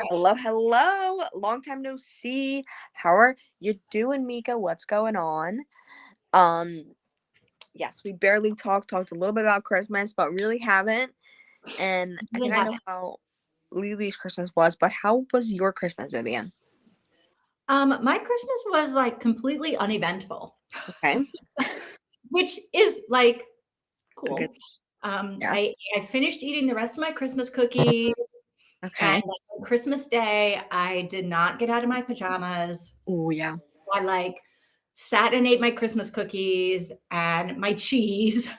Hello, hello. Long time no see. How are you doing, Mika? What's going on? Um, yes, we barely talked a little bit about Christmas, but really haven't. And I Really think I know haven't. how Lily's Christmas was, but how was your Christmas, Vivian? My Christmas was like completely uneventful, Okay. which is like Good. cool. Yeah. I finished eating the rest of my Christmas cookies, and Okay. on Christmas Day, I did not get out of my pajamas. Oh yeah. I like sat and ate my Christmas cookies and my cheese,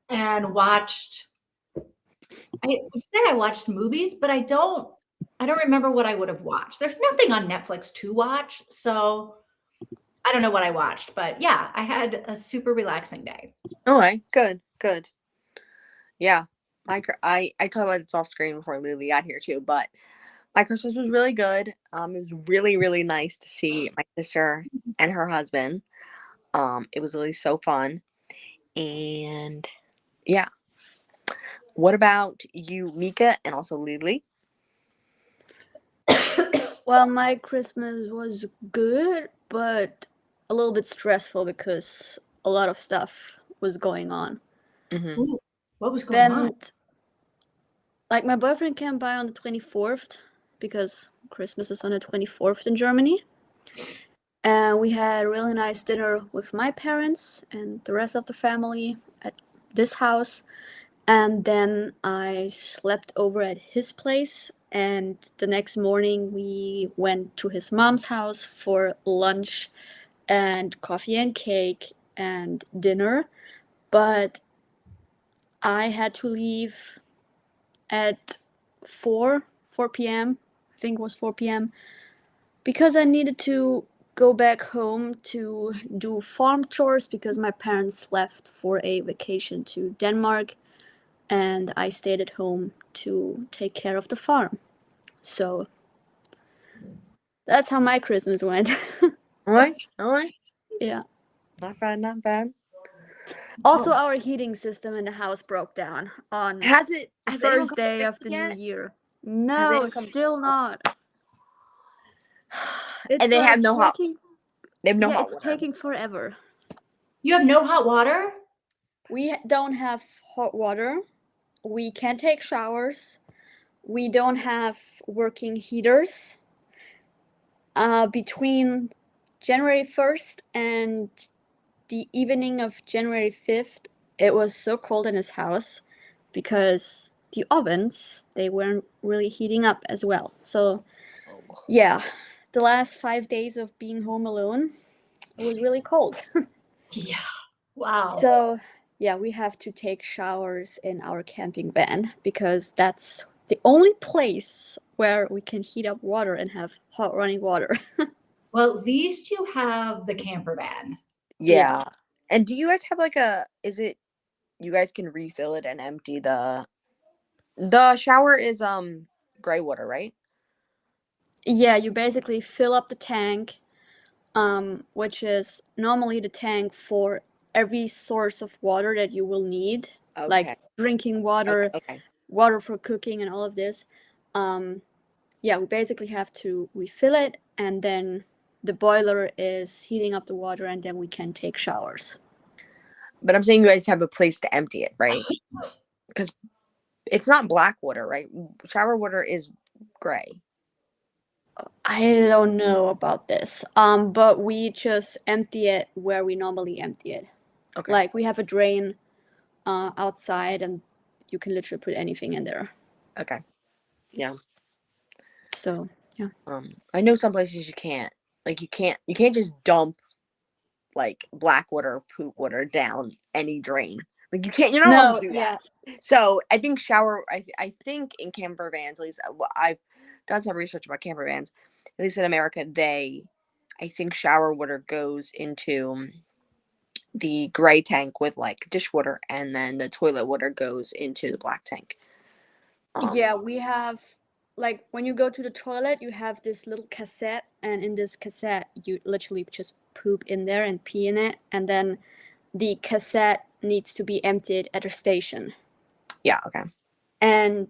and watched. I would say I watched movies, but I don't remember what I would have watched. There's nothing on Netflix to watch, so I don't know what I watched, but yeah, I had a super relaxing day. Okay. Good. Good. Yeah. I talked about this off screen before Lily got here too, but my Christmas was really good. It was really nice to see my sister and her husband. It was really so fun. And yeah. What about you, Mika, and also Lily? Well, my Christmas was good, but a little bit stressful because a lot of stuff was going on. Mm-hmm. Ooh, what was going on? Like, my boyfriend came by on the 24th because Christmas is on the 24th in Germany. And we had a really nice dinner with my parents and the rest of the family at this house. And then I slept over at his place. And the next morning, we went to his mom's house for lunch and coffee and cake and dinner. But I had to leave at 4 p.m. I think it was 4 p.m. because I needed to go back home to do farm chores because my parents left for a vacation to Denmark and I stayed at home to take care of the farm. So that's how my Christmas went. All right. Yeah. Not bad, not bad. Also, Oh, our heating system in the house broke down on the Has anyone first come to day fix of it the new yet? year. Has No, anyone come? still not. And It's they have like no hot. taking, They have no yeah, hot it's water. taking forever. you have no hot water? We don't have hot water. We can't take showers. We don't have working heaters. Between January 1st and the evening of January 5th, it was so cold in his house because the ovens, they weren't really heating up as well. So, Oh. yeah, the last 5 days of being home alone, it was really cold. Yeah. Wow. So, yeah, we have to take showers in our camping van because that's the only place where we can heat up water and have hot running water. Well, at least you have the camper van. Yeah. Yeah. And do you guys have like a? Is it you guys can refill it and empty the shower is gray water, right? Yeah, you basically fill up the tank, which is normally the tank for every source of water that you will need, Okay. like drinking Okay. water, Okay. water for cooking, and all of this. Um, yeah, we basically have to refill it, and then the boiler is heating up the water, and then we can take showers. But I'm saying you guys have a place to empty it, right? Because it's not black water, right? Shower water is gray. I don't know about this, but we just empty it where we normally empty it. Okay. Like we have a drain outside, and you can literally put anything in there. Okay. Yeah. So yeah. I know some places you can't. Like you can't just dump like black water or poop water down any drain. Like you're not allowed No, to do that. yeah, So I think shower. I think in camper vans, at least I've done some research about camper vans. At least in America, I think shower water goes into the gray tank with like dishwater, and then the toilet water goes into the black tank. yeah. We have like when you go to the toilet, you have this little cassette, and in this cassette, you literally just poop in there and pee in it, and then the cassette needs to be emptied at a station. Yeah. Okay. And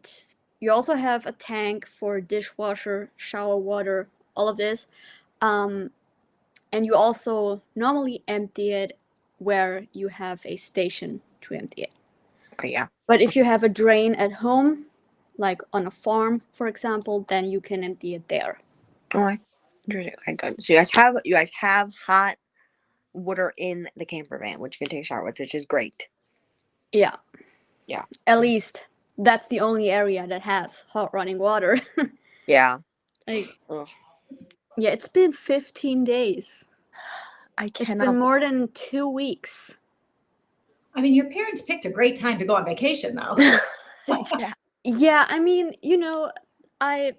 you also have a tank for dishwasher, shower water, all of this. And you also normally empty it where you have a station to empty it. Okay, yeah. But if you have a drain at home, like on a farm, for example, then you can empty it there. Okay. Interesting. Okay, good. So you guys have hot water in the camper van, which you can take a shower with, which is great. Yeah. Yeah. At least that's the only area that has hot running water. Yeah. Like, Ugh. yeah, it's been 15 days. I It's cannot. been more than 2 weeks. I mean, your parents picked a great time to go on vacation, though. Yeah. Yeah, I mean, I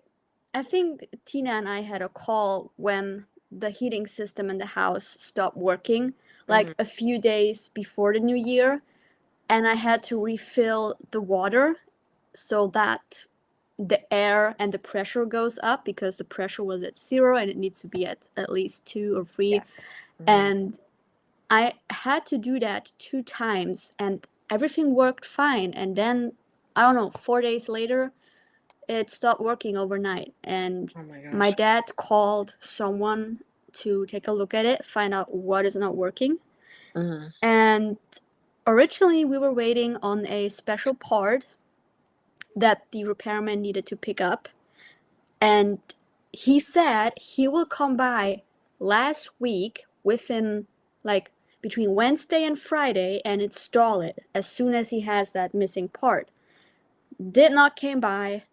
think Tina and I had a call when the heating system in the house stopped working, like a few days before the new year, and I had to refill the water so that the air and the pressure goes up, because the pressure was at 0 and it needs to be at least 2 or 3. Yeah. And I had to do that 2 times and everything worked fine. And then, I don't know, 4 days later, it stopped working overnight. And Oh my my gosh. dad called someone to take a look at it, find out what is not working. And originally we were waiting on a special part that the repairman needed to pick up. And he said he will come by last week within like between Wednesday and Friday and install it as soon as he has that missing part. Did not came by,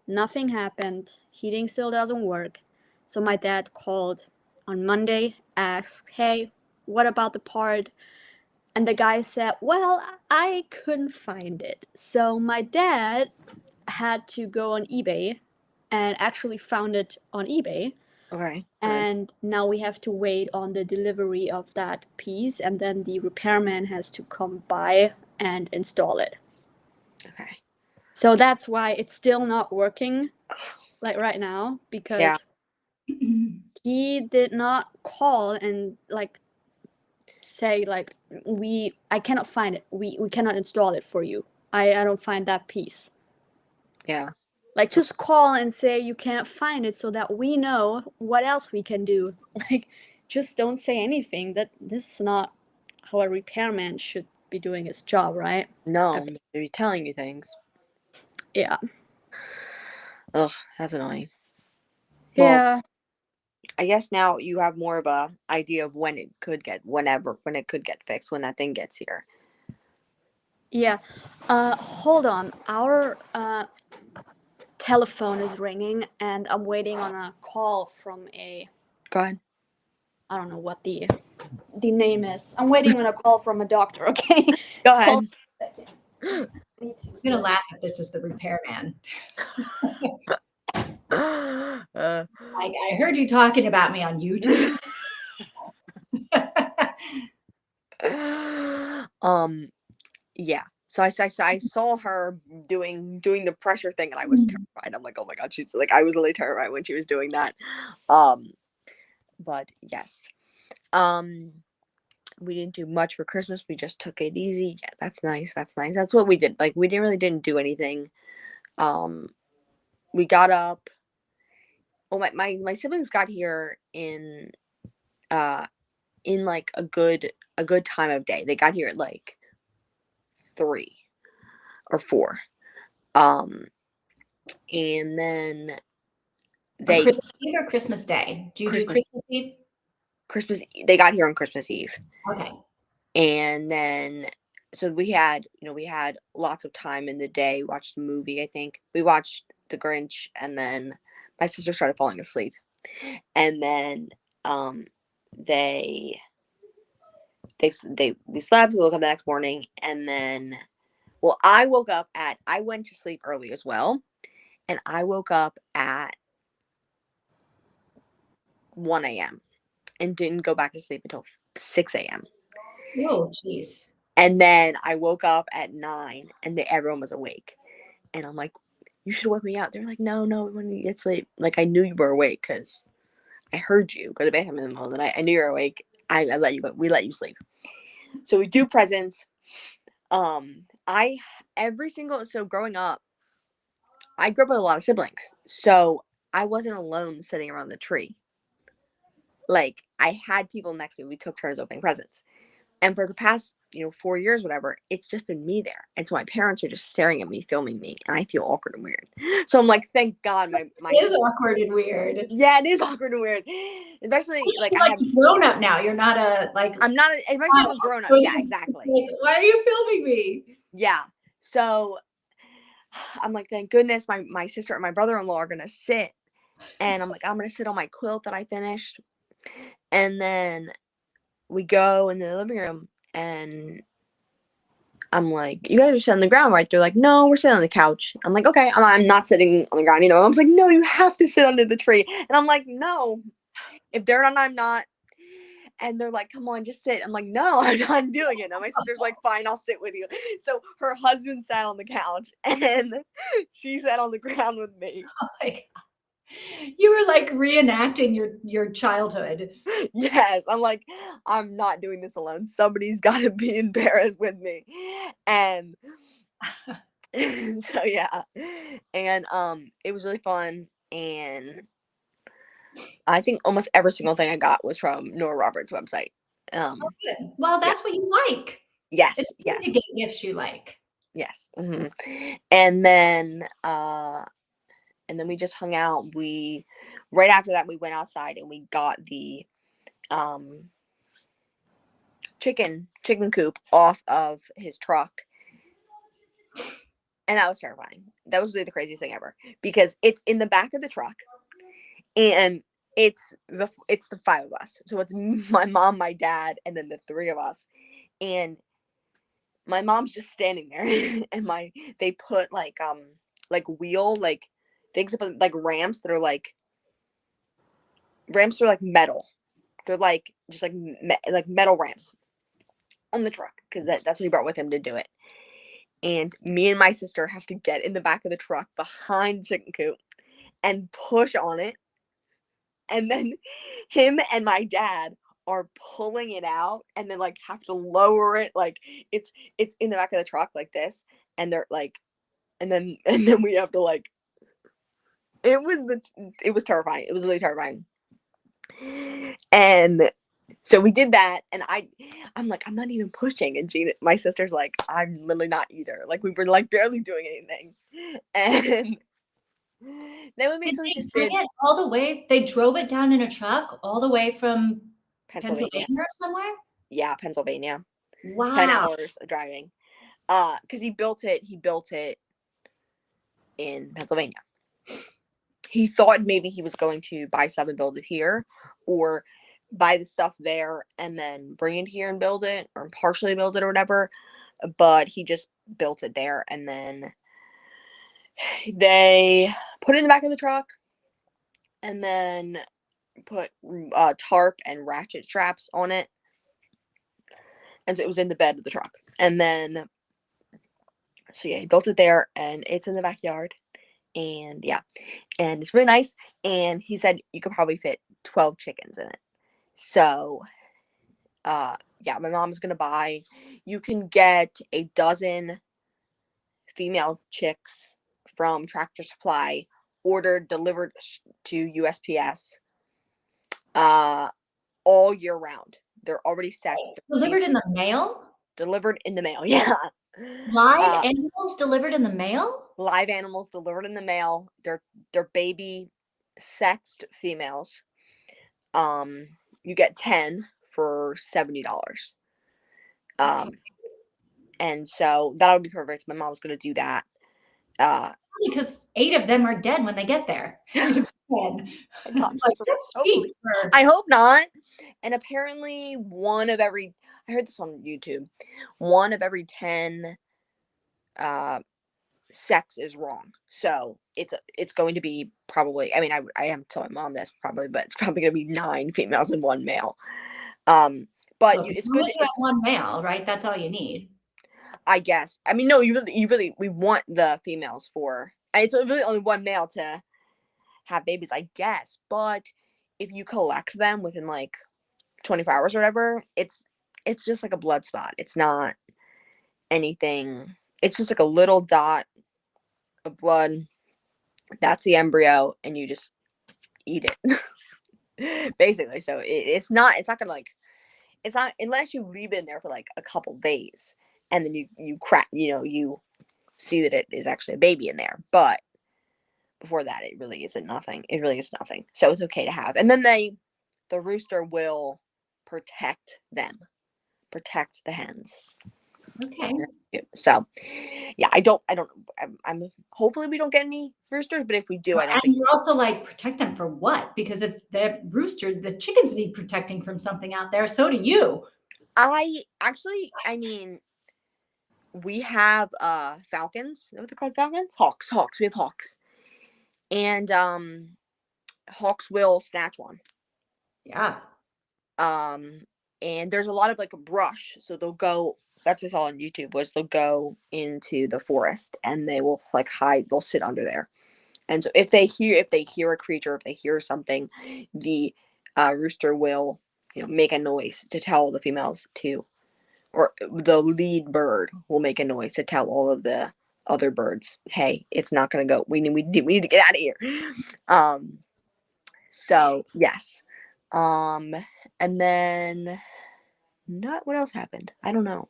nothing happened, heating still doesn't work. So my dad called on Monday, asked, hey, what about the part? And the guy said, well, I couldn't find it. So my dad had to go on eBay and actually found it on eBay. Okay. And now we have to wait on the delivery of that piece, and then the repairman has to come by and install it. Okay. So that's why it's still not working like right now, because he did not call and like say like I cannot find it. We cannot install it for you. I don't find that piece. Yeah. Like, just call and say you can't find it so that we know what else we can do. Like, just don't say anything. That this is not how a repairman should be doing his job, right? No, they'll be telling you things. Yeah. Ugh, that's annoying. Well, Yeah. I guess now you have more of a idea of when it could get fixed, when that thing gets here. Yeah. Hold on. Our telephone is ringing and I'm waiting on a call from a, Go ahead. I don't know what the name is. I'm waiting on a call from a doctor, okay? Go ahead. Hold I'm gonna laugh if this is the repairman. I heard you talking about me on YouTube. Yeah. So I saw her doing the pressure thing, and I was terrified. I'm like, oh my god, she's like, I was really terrified when she was doing that. But yes. We didn't do much for Christmas. We just took it easy. Yeah, that's nice. That's nice. That's what we did. Like, we didn't do anything. We got up. Oh, my siblings got here in like a good time of day. They got here at like 3 or 4. And then On Christmas Eve or Christmas Day? Do you do Christmas Eve? They got here on Christmas Eve. Okay. And then, so we had lots of time in the day, watched a movie. I think we watched The Grinch, and then my sister started falling asleep. And then we slept, we woke up the next morning, and then, well, I went to sleep early as well, and I woke up at 1 a.m. and didn't go back to sleep until 6 a.m. Oh, jeez. And then I woke up at 9 and everyone was awake. And I'm like, you should wake me up. They're like, no, when you get sleep. Like, I knew you were awake because I heard you go to the bathroom in the middle of the night. I knew you were awake. I let you go. We let you sleep. So we do presents. So growing up, I grew up with a lot of siblings, so I wasn't alone sitting around the tree. Like, I had people next to me. We took turns opening presents. And for the past, 4 years, whatever, it's just been me there. And so my parents are just staring at me, filming me, and I feel awkward and weird. So I'm like, thank God my It is awkward and weird. Yeah, it is awkward and weird. Especially You like feel I like have a grown up now. You're not a like. I'm not especially I'm a grown up. Yeah, exactly. Like, why are you filming me? Yeah. So I'm like, thank goodness my sister and my brother-in-law are gonna sit. And I'm like, I'm gonna sit on my quilt that I finished. And then we go in the living room and I'm like, you guys are sitting on the ground, right? They're like, no, we're sitting on the couch. I'm like, okay. I'm not sitting on the ground either. My mom's like, no, you have to sit under the tree. And I'm like, no. If they're not, I'm not. And they're like, come on, just sit. I'm like, no, I'm not doing it. And my sister's like, fine, I'll sit with you. So her husband sat on the couch and she sat on the ground with me. Oh my God. You were like reenacting your childhood. Yes. I'm like, I'm not doing this alone. Somebody's got to be in Paris with me. And so, yeah. And it was really fun. And I think almost every single thing I got was from Nora Roberts' website. Good. Well, that's what you like. Yes. It's good Yes. to get gifts you like. Yes. And then we just hung out. Right after that we went outside and we got the chicken coop off of his truck. And that was terrifying. That was really the craziest thing ever because it's in the back of the truck and it's the 5 of us. So it's my mom, my dad, and then the 3 of us. And my mom's just standing there and they put like wheel things up like ramps that are like metal. They're like just like metal ramps on the truck because that's what he brought with him to do it. And me and my sister have to get in the back of the truck behind the chicken coop and push on it. And then him and my dad are pulling it out and then like have to lower it like it's in the back of the truck like this and they're like and then we have to like it was terrifying. It was really terrifying. And so we did that and I'm like, I'm not even pushing. And Gina, my sister's like, I'm literally not either. Like we were like barely doing anything. And then we basically just did it all the way. They drove it down in a truck all the way from Pennsylvania or somewhere? Yeah, Pennsylvania. Wow. 10 hours of driving. Because he built it in Pennsylvania. He thought maybe he was going to buy stuff and build it here or buy the stuff there and then bring it here and build it or partially build it or whatever. But he just built it there and then they put it in the back of the truck and then put tarp and ratchet straps on it. And so it was in the bed of the truck. And then, so yeah, he built it there and it's in the backyard. And yeah, and it's really nice. And he said you could probably fit 12 chickens in it. So, yeah, my mom's going to buy, you can get a dozen female chicks from Tractor Supply, ordered, delivered to USPS, all year round. They're already sexed. Delivered in the mail? Delivered in the mail, yeah. Live animals delivered in the mail? Live animals delivered in the mail. They're baby sexed females. You get 10 for $70. And so that would be perfect. My mom's gonna do that. Because 8 of them are dead when they get there. I hope not. And apparently I heard this on YouTube, 1 of every 10 sex is wrong. So it's going to be probably, I mean, I haven't told my mom this probably, but it's probably going to be 9 females and 1 male. But it's good. You have 1 male, right? That's all you need. I guess. I mean, no, we want the females for. It's really only 1 male to have babies, I guess. But if you collect them within like 24 hours or whatever, it's just like a blood spot. It's not anything. It's just like a little dot of blood That's the embryo, and you just eat it. Basically. So it's not gonna like, it's not, unless you leave it in there for like a couple days, and then you crack, you see that it is actually a baby in there. But before that, it really isn't nothing. It really is nothing. So it's okay to have. And then the rooster will protect protect the hens. Okay. So yeah, I'm hopefully we don't get any roosters, but if we do, I don't And think. you're also like, protect them for what? Because if they're roosters, the chickens need protecting from something out there. So do you. I mean, we have falcons. You know what they're called? Falcons? Hawks. We have hawks. And hawks will snatch one. Yeah. And there's a lot of like brush, so they'll go, that's what I saw on YouTube, was they'll go into the forest and they will like hide, they'll sit under there. And so if they hear a creature, if they hear something, the rooster will, make a noise to tell the females to, or the lead bird will make a noise to tell all of the other birds, hey, it's not going to go. We need to get out of here. So yes. And then what else happened? I don't know.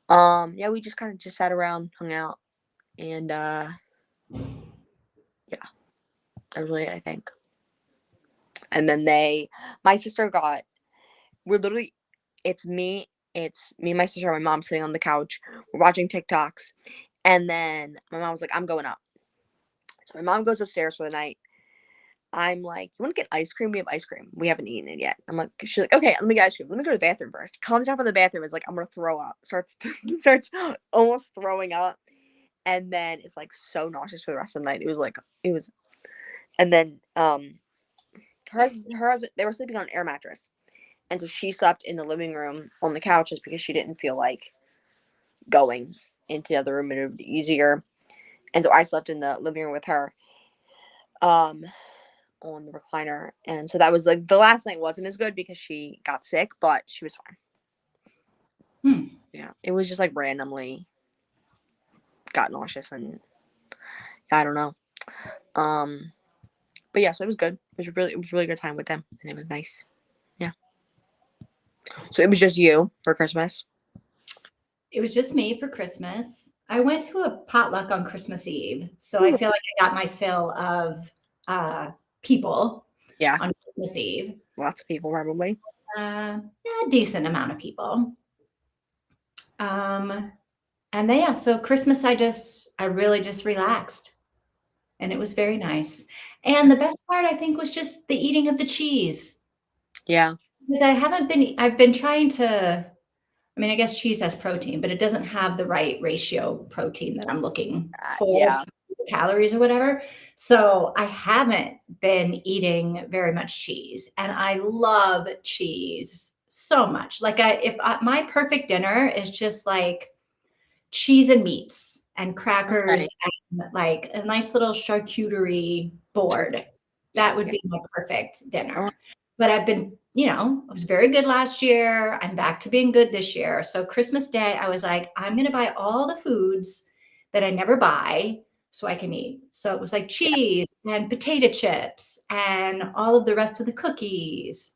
Yeah, we just kind of just sat around, hung out, and yeah, that was really it, I think. And then my sister it's me and my sister and my mom sitting on the couch, we're watching TikToks, and then my mom was like, I'm going up. So my mom goes upstairs for the night. I'm like, you want to get ice cream? We have ice cream. We haven't eaten it yet. I'm like, she's like, okay, let me get ice cream. Let me go to the bathroom first. Comes out from the bathroom, is like, I'm gonna throw up. Starts almost throwing up, and then it's like so nauseous for the rest of the night. It was, and then her husband, they were sleeping on an air mattress, and so she slept in the living room on the couch just because she didn't feel like going into the other room. It would be easier, and so I slept in the living room with her. On the recliner, and so that was like, the last night wasn't as good because she got sick, but she was fine. Yeah, it was just like randomly got nauseous, and I don't know. But yeah, so it was good. It was really good time with them, and it was nice. Yeah. So it was just you for Christmas. It was just me for Christmas. I went to a potluck on Christmas Eve, so I feel like I got my fill of people. Yeah, on Christmas Eve. Lots of people probably. Yeah, a decent amount of people. And then yeah, so Christmas I really just relaxed, and it was very nice. And the best part, I think, was just the eating of the cheese. Yeah. Because I've been trying to, I mean, I guess cheese has protein, but it doesn't have the right ratio of protein that I'm looking for, Yeah. calories or whatever. So I haven't been eating very much cheese, and I love cheese so much. Like my perfect dinner is just like cheese and meats and crackers, Okay. and like a nice little charcuterie board. That would be my perfect dinner. But I've been, I was very good last year. I'm back to being good this year. So Christmas Day, I was like, I'm going to buy all the foods that I never buy so I can eat. So it was like cheese and potato chips and all of the rest of the cookies.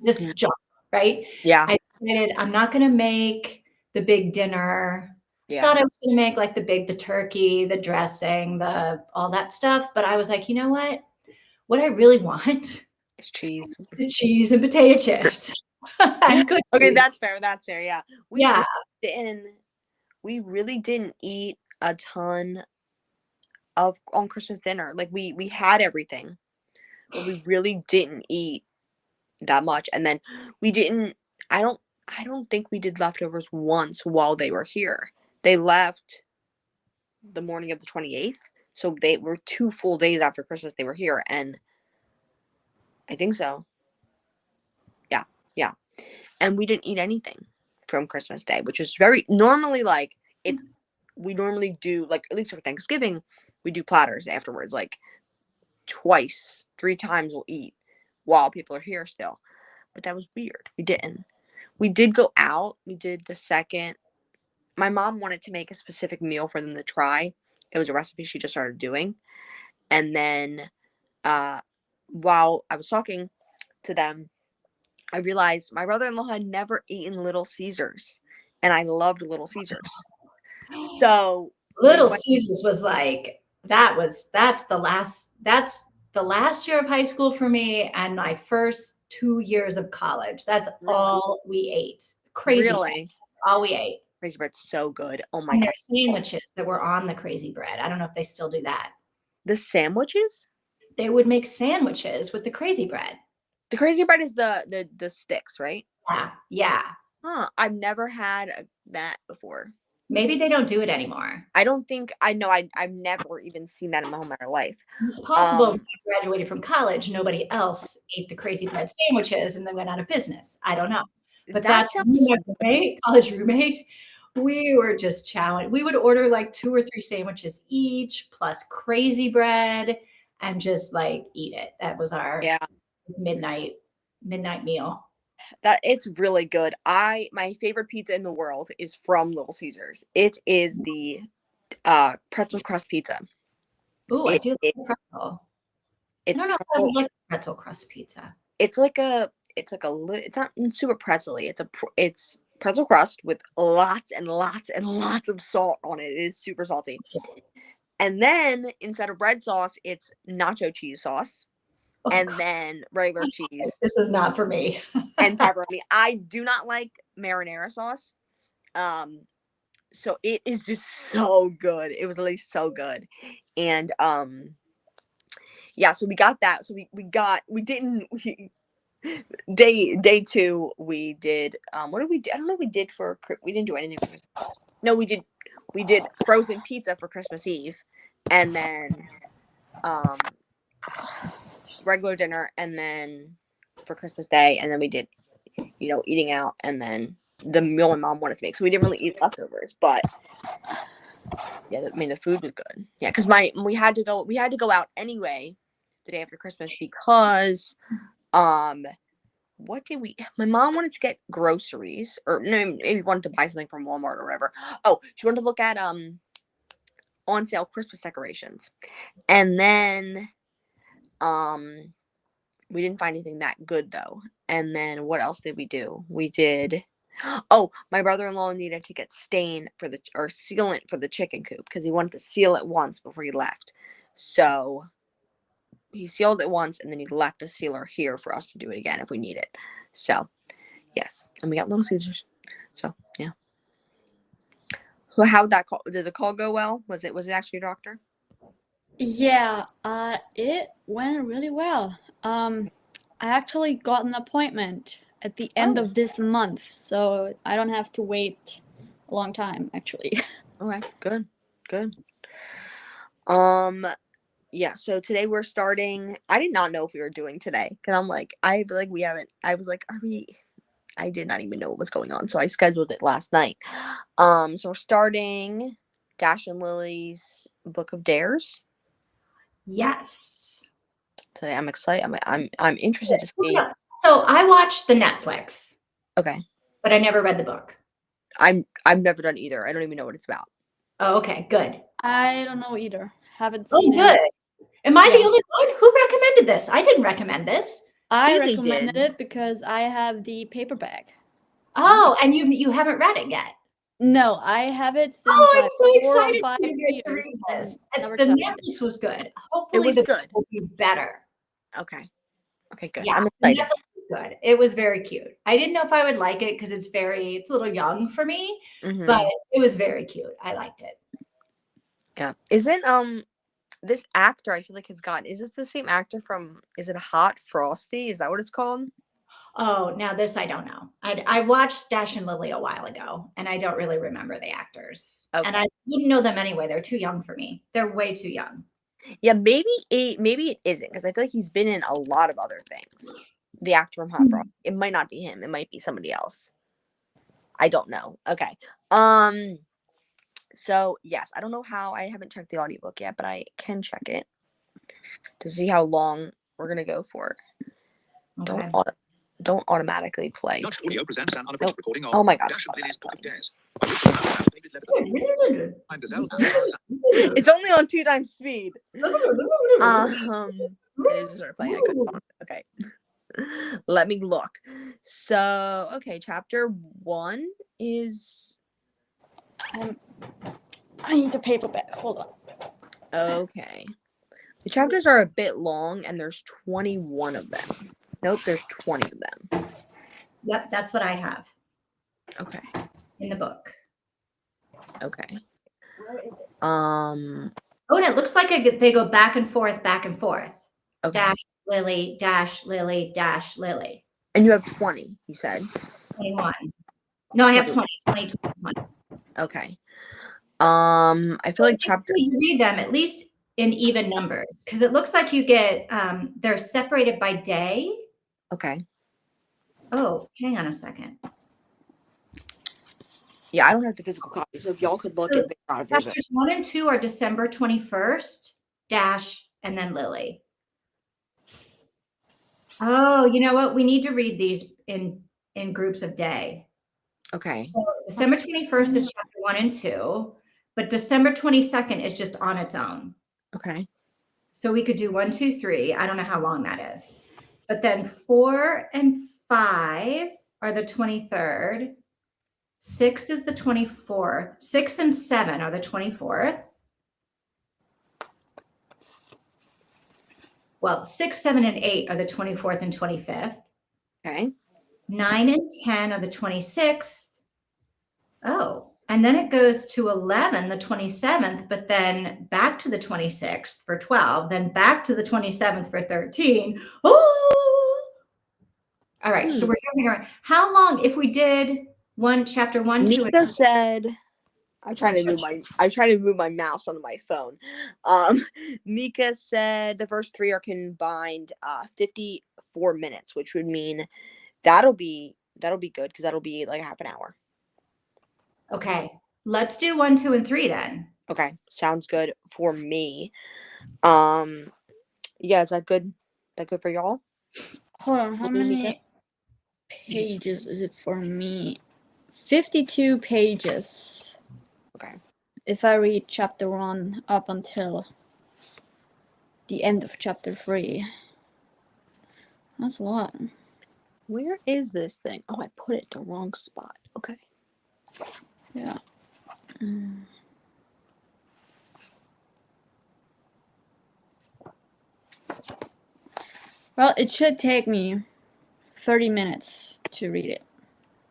Just junk, right? Yeah. I decided I'm not going to make the big dinner. Yeah. I thought I was going to make like the turkey, the dressing, all that stuff. But I was like, you know what? What I really want It's cheese. is cheese and potato chips. And good Okay, cheese. that's fair. That's fair. Yeah. Yeah. We really didn't eat a ton on Christmas dinner. Like we had everything, but we really didn't eat that much. And then we didn't. I don't think we did leftovers once while they were here. They left the morning of the 28th, so they were 2 full days after Christmas they were here, and I think so. Yeah. And we didn't eat anything from Christmas Day, which is very normally like we normally do, like, at least for Thanksgiving, we do platters afterwards, like twice, 3 times we'll eat while people are here still. But that was weird. We didn't. We did go out. We did the second. My mom wanted to make a specific meal for them to try, It was a recipe she just started doing. And then while I was talking to them, I realized my brother-in-law had never eaten Little Caesars, and I loved Little Caesars. So we Little went, Caesars was like that's the last year of high school for me and my first 2 years of college. That's all we ate. Crazy bread, really, all we ate. crazy bread's so good. Oh my And God. their sandwiches that were on the crazy bread. I don't know if they still do that. The sandwiches? They would make sandwiches with the crazy bread. The crazy bread is the sticks, right? Yeah, yeah. Huh. I've never had that before. Maybe they don't do it anymore. I don't think I know. I've never even seen that in my whole entire life. It's possible when I graduated from college, nobody else ate the crazy bread sandwiches and then went out of business. I don't know. But That that's sounds me and my roommate, college roommate. We were just challenged. We would order like 2 or 3 sandwiches each, plus crazy bread, and just like eat it. That was our yeah. midnight meal. That it's really good. My favorite pizza in the world is from Little Caesars. It is the pretzel crust pizza. Ooh, I do like pretzel. I It's don't know if I would like pretzel crust pizza. it's not super pretzely. It's pretzel crust with lots and lots and lots of salt on it. It is super salty. And then instead of red sauce, it's nacho cheese sauce. Oh, and God. then regular cheese This is not for me. and pepperoni. I do not like marinara sauce. So it is just so good. It was at least so good. And yeah, so we got that. So day 2 we did what did we do? I don't know what we did we didn't do anything for Christmas. No, we did frozen pizza for Christmas Eve, and then regular dinner, and then for Christmas Day, and then we did eating out, and then the meal my mom wanted to make. So we didn't really eat leftovers, but yeah, I mean the food was good. Yeah, because we had to go out anyway the day after Christmas because what did we my mom wanted to get groceries, or no, maybe wanted to buy something from Walmart or whatever. Oh, she wanted to look at on sale Christmas decorations. And then we didn't find anything that good though. And then what else did we do? We did my brother-in-law needed to get sealant for the chicken coop because he wanted to seal it once before he left. So he sealed it once, and then he left the sealer here for us to do it again if we need it. So yes, and we got Little Caesars. So yeah. So how'd that call? Did the call go well? Was it actually your doctor? Yeah, it went really well. I actually got an appointment at the end of this month, so I don't have to wait a long time, actually. Okay, good. Yeah, so today we're starting. I did not know if we were doing today because I'm like, I feel like we haven't. I was like, are we? I did not even know what was going on, so I scheduled it last night. So we're starting Dash and Lily's Book of Dares. Yes. Today I'm excited. I'm interested to see. So I watched the Netflix. Okay. But I never read the book. I've never done either. I don't even know what it's about. Oh, okay, good. I don't know either. Haven't seen good. it. Am I the only one? Who recommended this? I didn't recommend this. I Lily recommended did. it because I have the paperback. Oh, and you haven't read it yet. No, I have it since I'm like so 4 or excited 5 for you guys to years. read and this. never The tried it. Netflix was good. Hopefully was the good. book will be better. Okay, good. Yeah, I'm the excited. Netflix was good. It was very cute. I didn't know if I would like it because it's a little young for me, Mhm. but it was very cute. I liked it. Yeah. Isn't this actor, I feel like is it the same actor from, is it Hot Frosty? Is that what it's called? Oh, now this I don't know. I watched Dash and Lily a while ago, and I don't really remember the actors. Okay. And I wouldn't know them anyway. They're too young for me. They're way too young. Yeah, maybe it isn't, because I feel like he's been in a lot of other things. The actor from Hot Frosty. It might not be him. It might be somebody else. I don't know. Okay. So yes, I don't know how. I haven't checked the audiobook yet, but I can check it to see how long we're gonna go for. Okay. Don't automatically play. Dutch Audio presents an unabridged recording of Oh my God. Dash and Lily's Book of Dares. It's only on 2 times speed. It is just sort of funny. I couldn't pause it. Okay. Let me look. So, okay, chapter 1 is I need the paperback. Hold on. okay. The chapters are a bit long and there's 21 of them. Nope, there's 20 of them. Yep, that's what I have Okay. in the book. Okay. Where is it? Oh, and it looks like they go back and forth, back and forth. Okay. Dash Lily, dash Lily, dash Lily. And you have 20, you said. 21. No, I have 20. 20, 21. Okay. I feel like chapter You read them at least in even numbers because it looks like you get they're separated by day. okay. Oh, hang on a second. Yeah, I don't have the physical copy, so if y'all could look So and figure out if there's a Chapters 1 and 2 are December 21st, dash, and then Lily. Oh, you know what? We need to read these in groups of day. okay. So December 21st is chapter 1 and 2, but December 22nd is just on its own. Okay. So we could do 1, 2, 3. I don't know how long that is. But then 4 and 5 are the 23rd. 6 is the 24th. 6 and 7 are the 24th. Well, 6, 7, and 8 are the 24th and 25th. Okay. 9 and 10 are the 26th. Oh, and then it goes to 11, the 27th, but then back to the 26th for 12, then back to the 27th for 13. Oh, all right. So we're jumping around. How long, if we did chapter 1, 2, Nika said I try to move my mouse on my phone. Nika said the first 3 are combined 54 minutes, which would mean that'll be good because that'll be like half an hour. Okay, let's do 1, 2, and 3 then. Okay, sounds good for me. Yeah, is that good? That good for y'all? Hold on. How many pages is it for me? 52 pages. Okay. If I read chapter 1 up until the end of chapter 3. That's a lot. Where is this thing? Oh, I put it the wrong spot. Okay. Yeah. Well, it should take me 30 minutes to read it.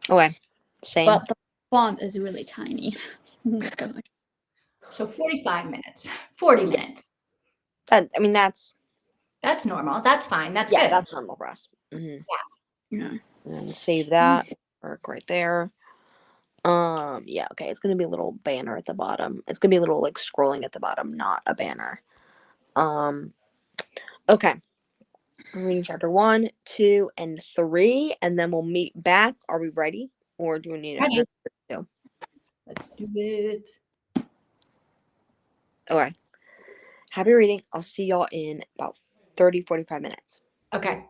Okay. Same. But the font is really tiny. Oh my gosh. So 45 minutes, 40 minutes. That's normal. That's fine. That's yeah, good. that's normal for us. Mm-hmm. Yeah. And save that. Work right there. Yeah, okay. It's gonna be a little banner at the bottom. It's gonna be a little like scrolling at the bottom, not a banner. Okay. I'm reading chapter 1, 2, and 3, and then we'll meet back. Are we ready? Or do we need Ready. to? Let's do it. Okay. Happy reading. I'll see y'all in about 30-45 minutes. Okay.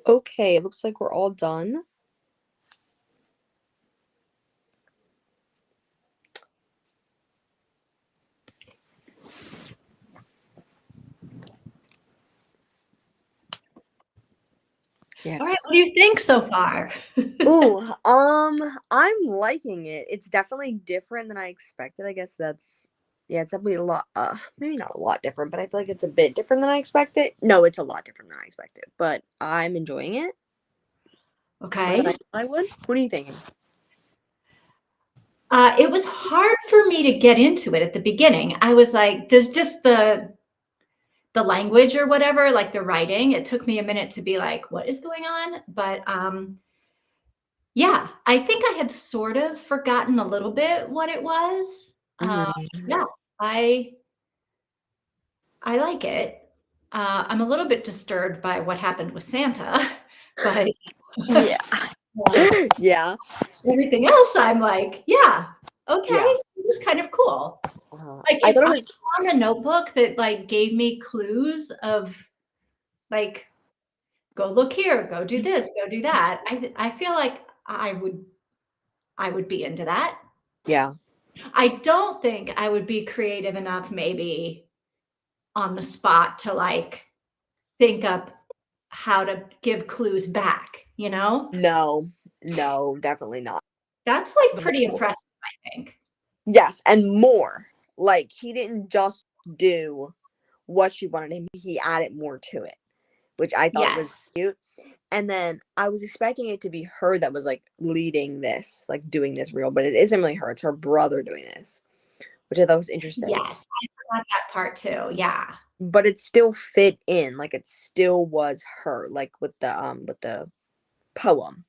Okay, it looks like we're all done. Yes. All right, what do you think so far? Ooh, I'm liking it. It's definitely different than I expected. I guess it's definitely a lot maybe not a lot different, but I feel like it's a bit different than I expected. No, it's a lot different than I expected, but I'm enjoying it more than I Okay. thought I would. What are you thinking? It was hard for me to get into it at the beginning. I was like, there's just the language or whatever, like the writing. It took me a minute to be like, what is going on? But yeah, I think I had sort of forgotten a little bit what it was. Mhm. Yeah, I I like it. I'm a little bit disturbed by what happened with Santa, but Yeah. uh, Yeah. everything else, I'm like, yeah, okay, Yeah. it was kind of cool. Like I if thought it I was found a notebook that like gave me clues of like, go look here, go do this, go do that. I feel like I would be into that. yeah. I don't think I would be creative enough maybe on the spot to like think up how to give clues back, you know? No. No, definitely not. That's like pretty impressive, I think. Yes, and more. Like he didn't just do what she wanted him, he added more to it, which I thought was Yes. cute. And then I was expecting it to be her that was like leading this, like doing this reel, but it isn't really her, it's her brother doing this, which I thought was interesting. Yes, I forgot that part too. Yeah. But it still fit in, like it still was her, like with the poem.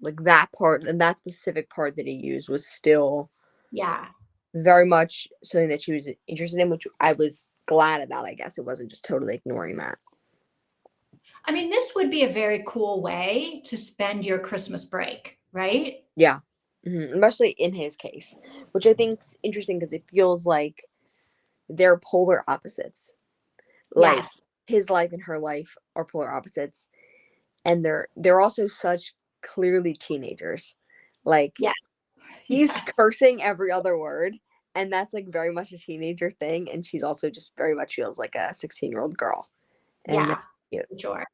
Like that part and that specific part that he used was still Yeah. very much something that she was interested in, which I was glad about, I guess. It wasn't just totally ignoring that. I mean, this would be a very cool way to spend your Christmas break, right? Yeah. Especially in his case, which I think's interesting because it feels like they're polar opposites. Like Yes. his life and her life are polar opposites, and they're also such clearly teenagers. Like Yes. he's Yes. cursing every other word, and that's like very much a teenager thing, and she's also just very much feels like a 16-year-old girl. And Yeah, that's cute. for sure.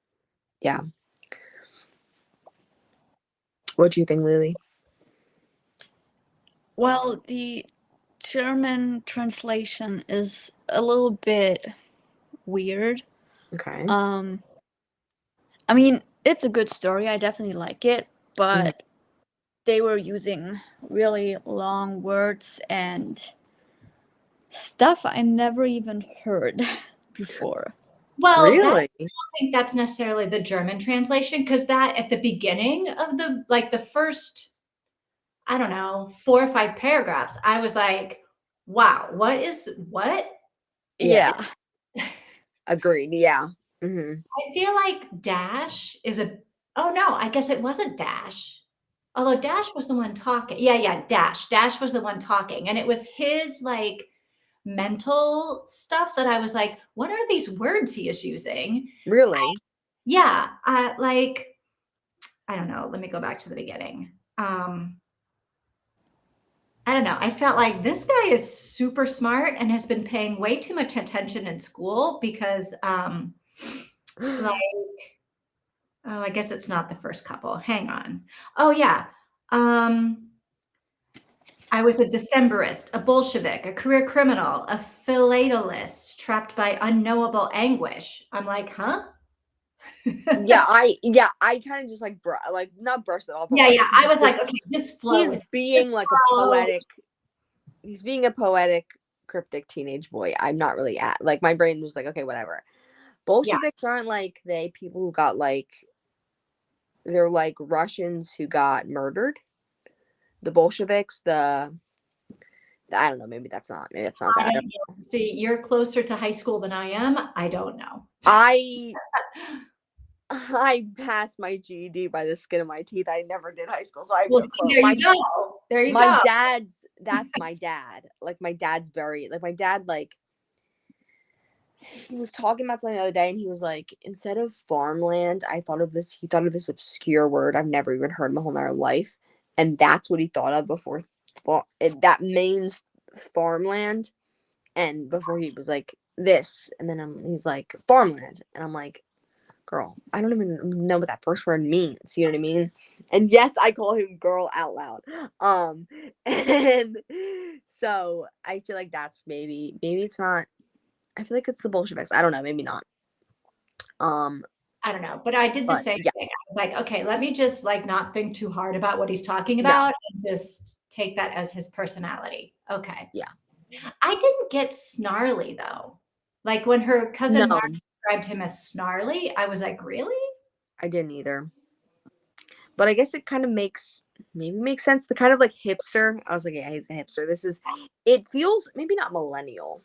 Yeah. What do you think, Lily? Well, the German translation is a little bit weird. Okay. I mean, it's a good story. I definitely like it, Mhm. but they were using really long words and stuff I never even heard before. Well, that's Really? I don't think that's necessarily the German translation because that at the beginning of the like the first, I don't know, 4 or 5 paragraphs, I was like, "Wow, what is what?" Yeah. Yeah. Agreed. Yeah. Hmm. I feel like Dash is a oh, no, I guess it wasn't Dash. Although Dash was the one talking. Yeah, yeah, Dash. Dash was the one talking, and it was his, like, mental stuff that I was like, "What are these words he is using?" Really? Yeah, like, I don't know, let me go back to the beginning. I don't know, I felt like this guy is super smart and has been paying way too much attention in school because, like oh, I guess it's not the first couple. Hang on. Oh, yeah. Um, I was a Decemberist, a Bolshevik, a career criminal, a philatelist trapped by unknowable anguish. I'm like, huh? Yeah, I kind of just like like not brushed it off, but Yeah, like yeah. I was like, okay, just flow he's with it. being Just like a follow. poetic he's being a poetic cryptic teenage boy. I'm not really at like my brain was like, okay, whatever. Yeah, Bolsheviks aren't like they people who got like they're like Russians who got murdered. The Bolsheviks, I don't know, maybe that's not I that. don't know. See, you're closer to high school than I am. I don't know. I I passed my GED by the skin of my teeth. I never did high school, so I have Well, no see, clue. there you go. There you My go. dad's that's my dad. Like my dad's very like my dad like he was talking about something the other day, and he was like, instead of farmland, he thought of this obscure word I've never even heard in my whole entire life, and that's what he thought of before. That means farmland, and before he was like this, and then he's like farmland, and I'm like, girl, I don't even know what that first word means. You know what I mean? And yes, I call him girl out loud. And so I feel like that's maybe it's not. I feel like it's the Bolsheviks. I don't know, maybe not. I don't know, but I did the But same yeah, thing. I was like, okay, let me just like not think too hard about what he's talking no, about and just take that as his personality. Okay. yeah, I didn't get snarly though. Like when her cousin no, Mark described him as snarly, I was like, really? I didn't either. But I guess it kind of makes sense. The kind of like hipster. I was like, yeah, he's a hipster. It feels maybe not millennial.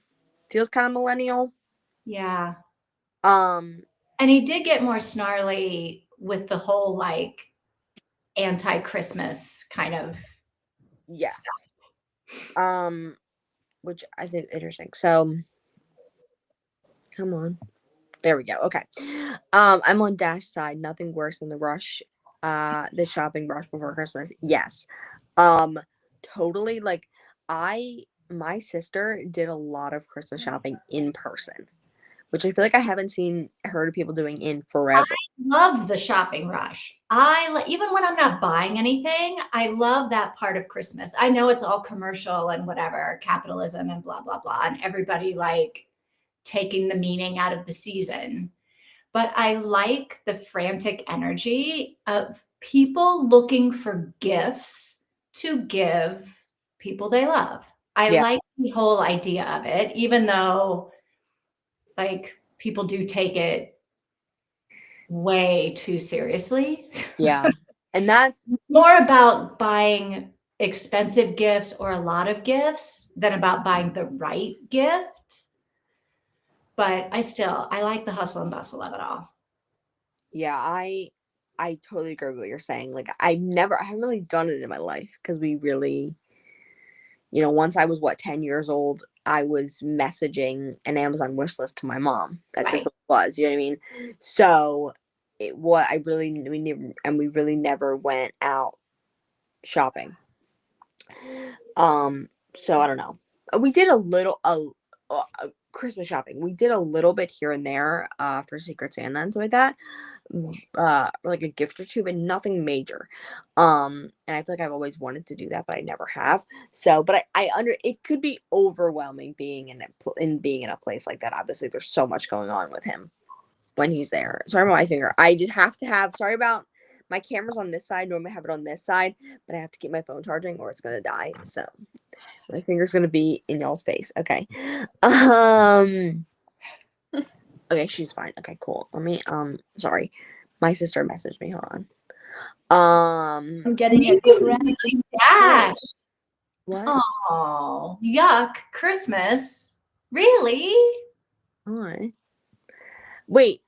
Feels kind of millennial. Yeah. Um, And he did get more snarly with the whole like anti-Christmas kind of yes. stuff. Which I think is interesting. So come on. There we go. Okay. I'm on Dash side. Nothing worse than the shopping rush before Christmas. Yes. Totally. Like my sister did a lot of Christmas shopping in person, which I feel like I haven't heard of people doing in forever. Love the shopping rush. Even when I'm not buying anything, I love that part of Christmas. I know it's all commercial and whatever, capitalism and blah blah blah, and everybody like taking the meaning out of the season. But I like the frantic energy of people looking for gifts to give people they love. I Yeah. like the whole idea of it, even though like people do take it way too seriously. Yeah. And that's More about buying expensive gifts or a lot of gifts than about buying the right gift. But I like the hustle and bustle of it all. yeah, I totally agree with what you're saying. Like I haven't really done it in my life because we really, once I was 10 years old, I was messaging an Amazon wish list to my mom. That's just Right. what it was, you know what I mean? So we really never went out shopping. So I don't know. We did a little Christmas shopping. We did a little bit here and there for Secret Santa and stuff like that. Like a gift or two, but nothing major. And I feel like I've always wanted to do that, but I never have. So, but it could be overwhelming being being in a place like that. Obviously, there's so much going on with him when he's there. Sorry about my finger. I just have to have. Sorry about my camera's on this side. Normally I have it on this side, but I have to keep my phone charging or it's gonna die. So my finger's gonna be in y'all's face. Okay. Okay, she's fine. Okay, cool. Let me sorry. My sister messaged me. Hold on. I'm getting a cramping Dash. throat. What? Oh, yuck. Christmas. Really? Alright. Wait.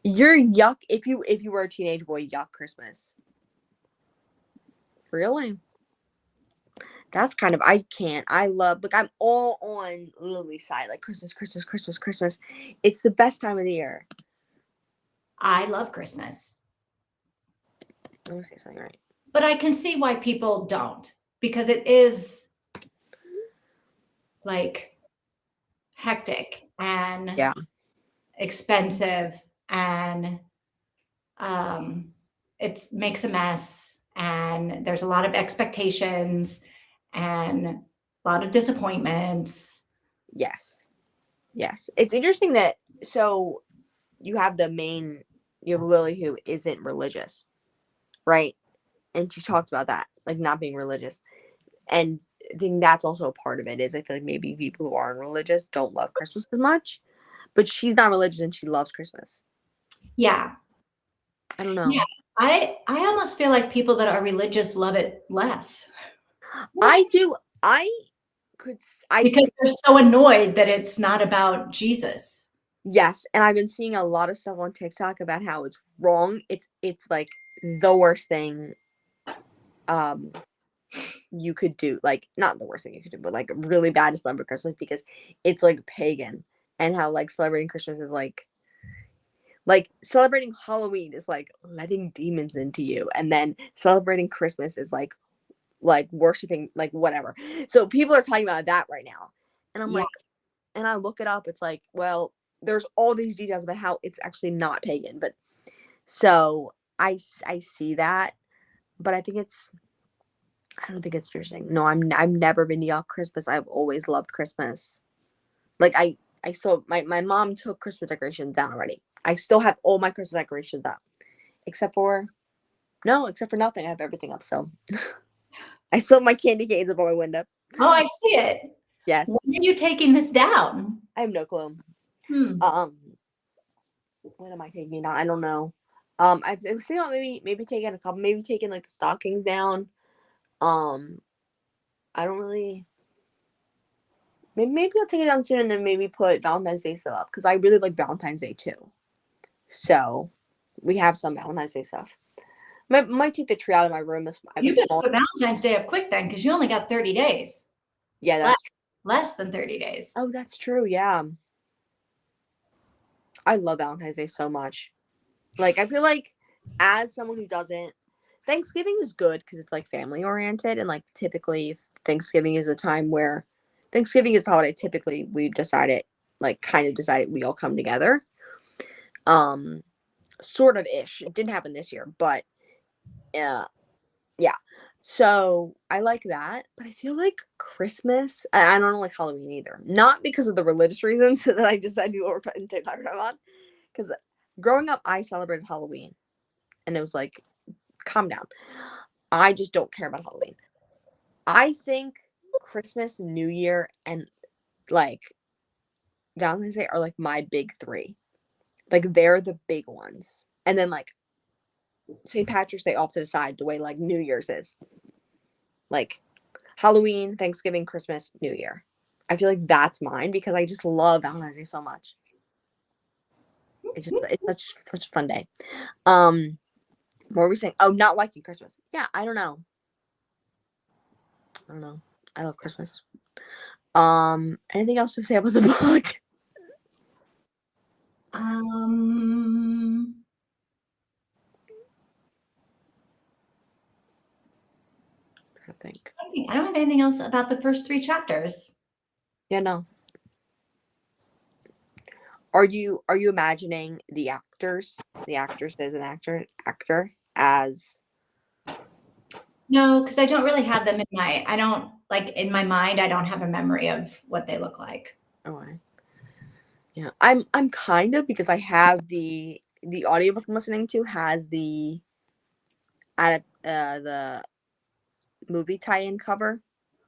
You're yuck if you were a teenage boy, yuck Christmas. Really? That's kind of I can't. I'm all on Lily's side. Like Christmas, Christmas, Christmas, Christmas. It's the best time of the year. I love Christmas. Let me say something right. But I can see why people don't because it is like hectic and Yeah. expensive and it makes a mess and there's a lot of expectations and a lot of disappointments. Yes. Yes. It's interesting that so you have Lily who isn't religious, right? And she talked about that, like not being religious. And I think that's also a part of it is I feel like maybe people who aren't religious don't love Christmas as much. But she's not religious and she loves Christmas. Yeah. I don't know. Yeah. I almost feel like people that are religious love it less. I do. Because they're so annoyed that it's not about Jesus. Yes, and I've been seeing a lot of stuff on TikTok about how it's wrong. It's like the worst thing you could do, like, not the worst thing you could do, but like really bad to celebrate Christmas because it's like pagan, and how like celebrating Christmas is like celebrating Halloween is like letting demons into you, and then celebrating Christmas is like worshiping like whatever. So people are talking about that right now, and I'm Yeah. like, and I look it up. It's like, well, there's all these details about how it's actually not pagan, but so I see that, but I don't think it's interesting. No, I've never been to Christmas. I've always loved Christmas. Like I still my mom took Christmas decorations down already. I still have all my Christmas decorations up, except for nothing. I have everything up. So I still have my candy canes up on my window. Oh, I see it. Yes, When are you taking this down? I have no clue. Hmm. When am I taking it down? I don't know. I was thinking about maybe taking a couple, maybe taking like the stockings down. I don't really. Maybe I'll take it down soon and then maybe put Valentine's Day stuff up because I really like Valentine's Day too. So we have some Valentine's Day stuff. Might take the tree out of my room. I You was better small. put Valentine's Day up quick then, because you only got 30 days. Yeah, that's true. Less than 30 days. Oh, that's true. Yeah, I love Valentine's Day so much. Like I feel like as someone who doesn't, Thanksgiving is good because it's like family oriented, and like typically Thanksgiving is a time where Thanksgiving is the holiday typically we've decided we all come together. Sort of ish. It didn't happen this year, but yeah. So I like that, but I feel like Christmas. I don't like Halloween either. Not because of the religious reasons that I just said you were putting time on. Because growing up, I celebrated Halloween, and it was like, calm down. I just don't care about Halloween. I think Christmas, New Year, and like Valentine's Day are like my big three. Like they're the big ones, and then like St. Patrick's Day off to the side, the way like New Year's is. Like Halloween, Thanksgiving, Christmas, New Year. I feel like that's mine because I just love Valentine's Day so much. It's such a fun day. What were we saying? Oh, not liking Christmas. Yeah, I don't know. I love Christmas. Anything else to say about the book? I think. I don't have anything else about the first 3 chapters. Yeah, no. Are you imagining the actors as an actor as No, because I don't really have them in my mind, I don't have a memory of what they look like. oh yeah. I'm kind of because I have the audiobook I'm listening to has the movie tie-in cover.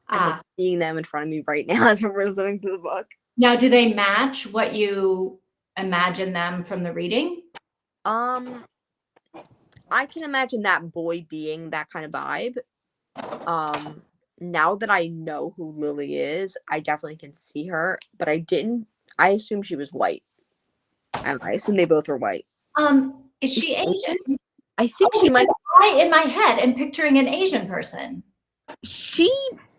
And so I'm seeing them in front of me right now as we're listening to the book. Now, do they match what you imagine them from the reading? I can imagine that boy being that kind of vibe. Now that I know who Lily is, I definitely can see her, but I assumed she was white. And I assume they both were white. Is she Asian? I think she might. I, in my head, am picturing an Asian person. She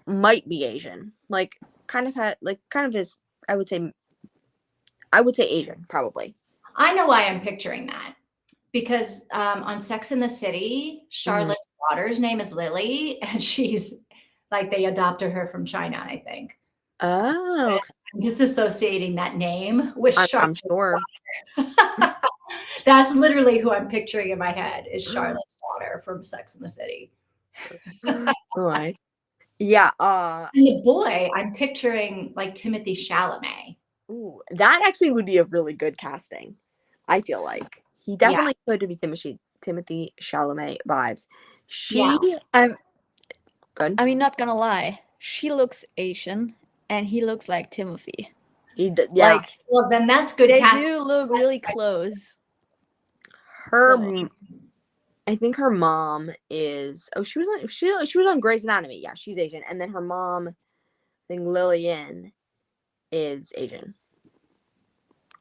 might be Asian. Like, kind of is, I would say Asian, probably. I know why I'm picturing that. Because on Sex and the City, Charlotte's daughter's name is Lily, and she's like they adopted her from China, I think. Oh, okay. I'm just associating that name with I'm sure. That's literally who I'm picturing in my head is Charlotte's daughter from Sex and the City. Right. Yeah. And the boy, I'm picturing like Timothy Chalamet. Ooh, that actually would be a really good casting. I feel like he definitely could be Timothy Chalamet vibes. I'm good. I mean, not gonna lie, she looks Asian, and he looks like Timothy. Yeah. Like, well, then that's good. They do look really close. I think her mom is. Oh, she was on Grey's Anatomy. Yeah, she's Asian, and then her mom, I think Lillian, is Asian.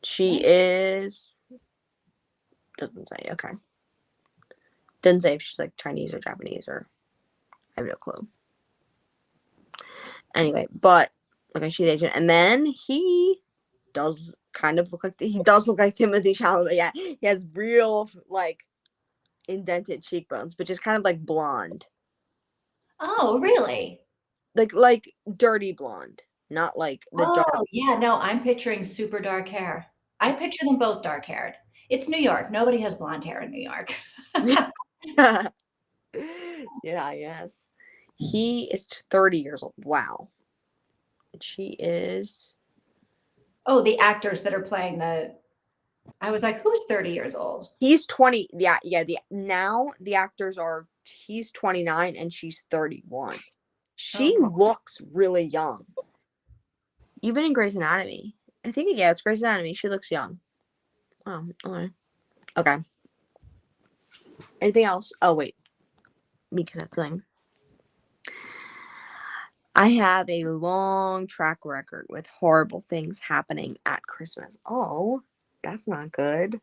She is. Doesn't say. Okay. Doesn't say if she's like Chinese or Japanese or. I have no clue. Anyway, but okay, she's Asian, and then he does kind of look like he does look like Timothy Chalamet. Yeah, he has real like indented cheekbones, but just kind of like blonde, Oh, really? like dirty blonde, not like the dark. Oh, yeah, no, I'm picturing super dark hair. I picture them both dark haired. It's New York. Nobody has blonde hair in New York. Yeah, yes. He is 30 years old. Wow. And she is. Oh, the actors that are playing I was like, who's 30 years old? He's 20. Yeah, yeah. Now the actors are. He's 29 and she's 31. She Okay. looks really young. Even in Grey's Anatomy. I think, yeah, it's Grey's Anatomy. She looks young. Oh, okay. Okay. Anything else? Oh, wait. Because that's thing. I have a long track record with horrible things happening at Christmas. Oh, that's not good.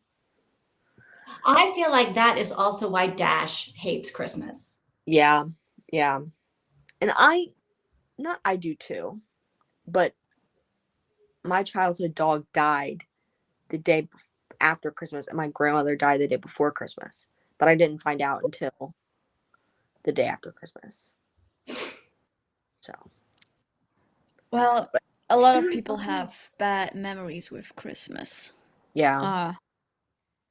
I feel like that is also why Dash hates Christmas. Yeah, yeah. And I do too, but my childhood dog died the day after Christmas, and my grandmother died the day before Christmas. But I didn't find out until the day after Christmas. So, Well, a lot of people have bad memories with Christmas. yeah.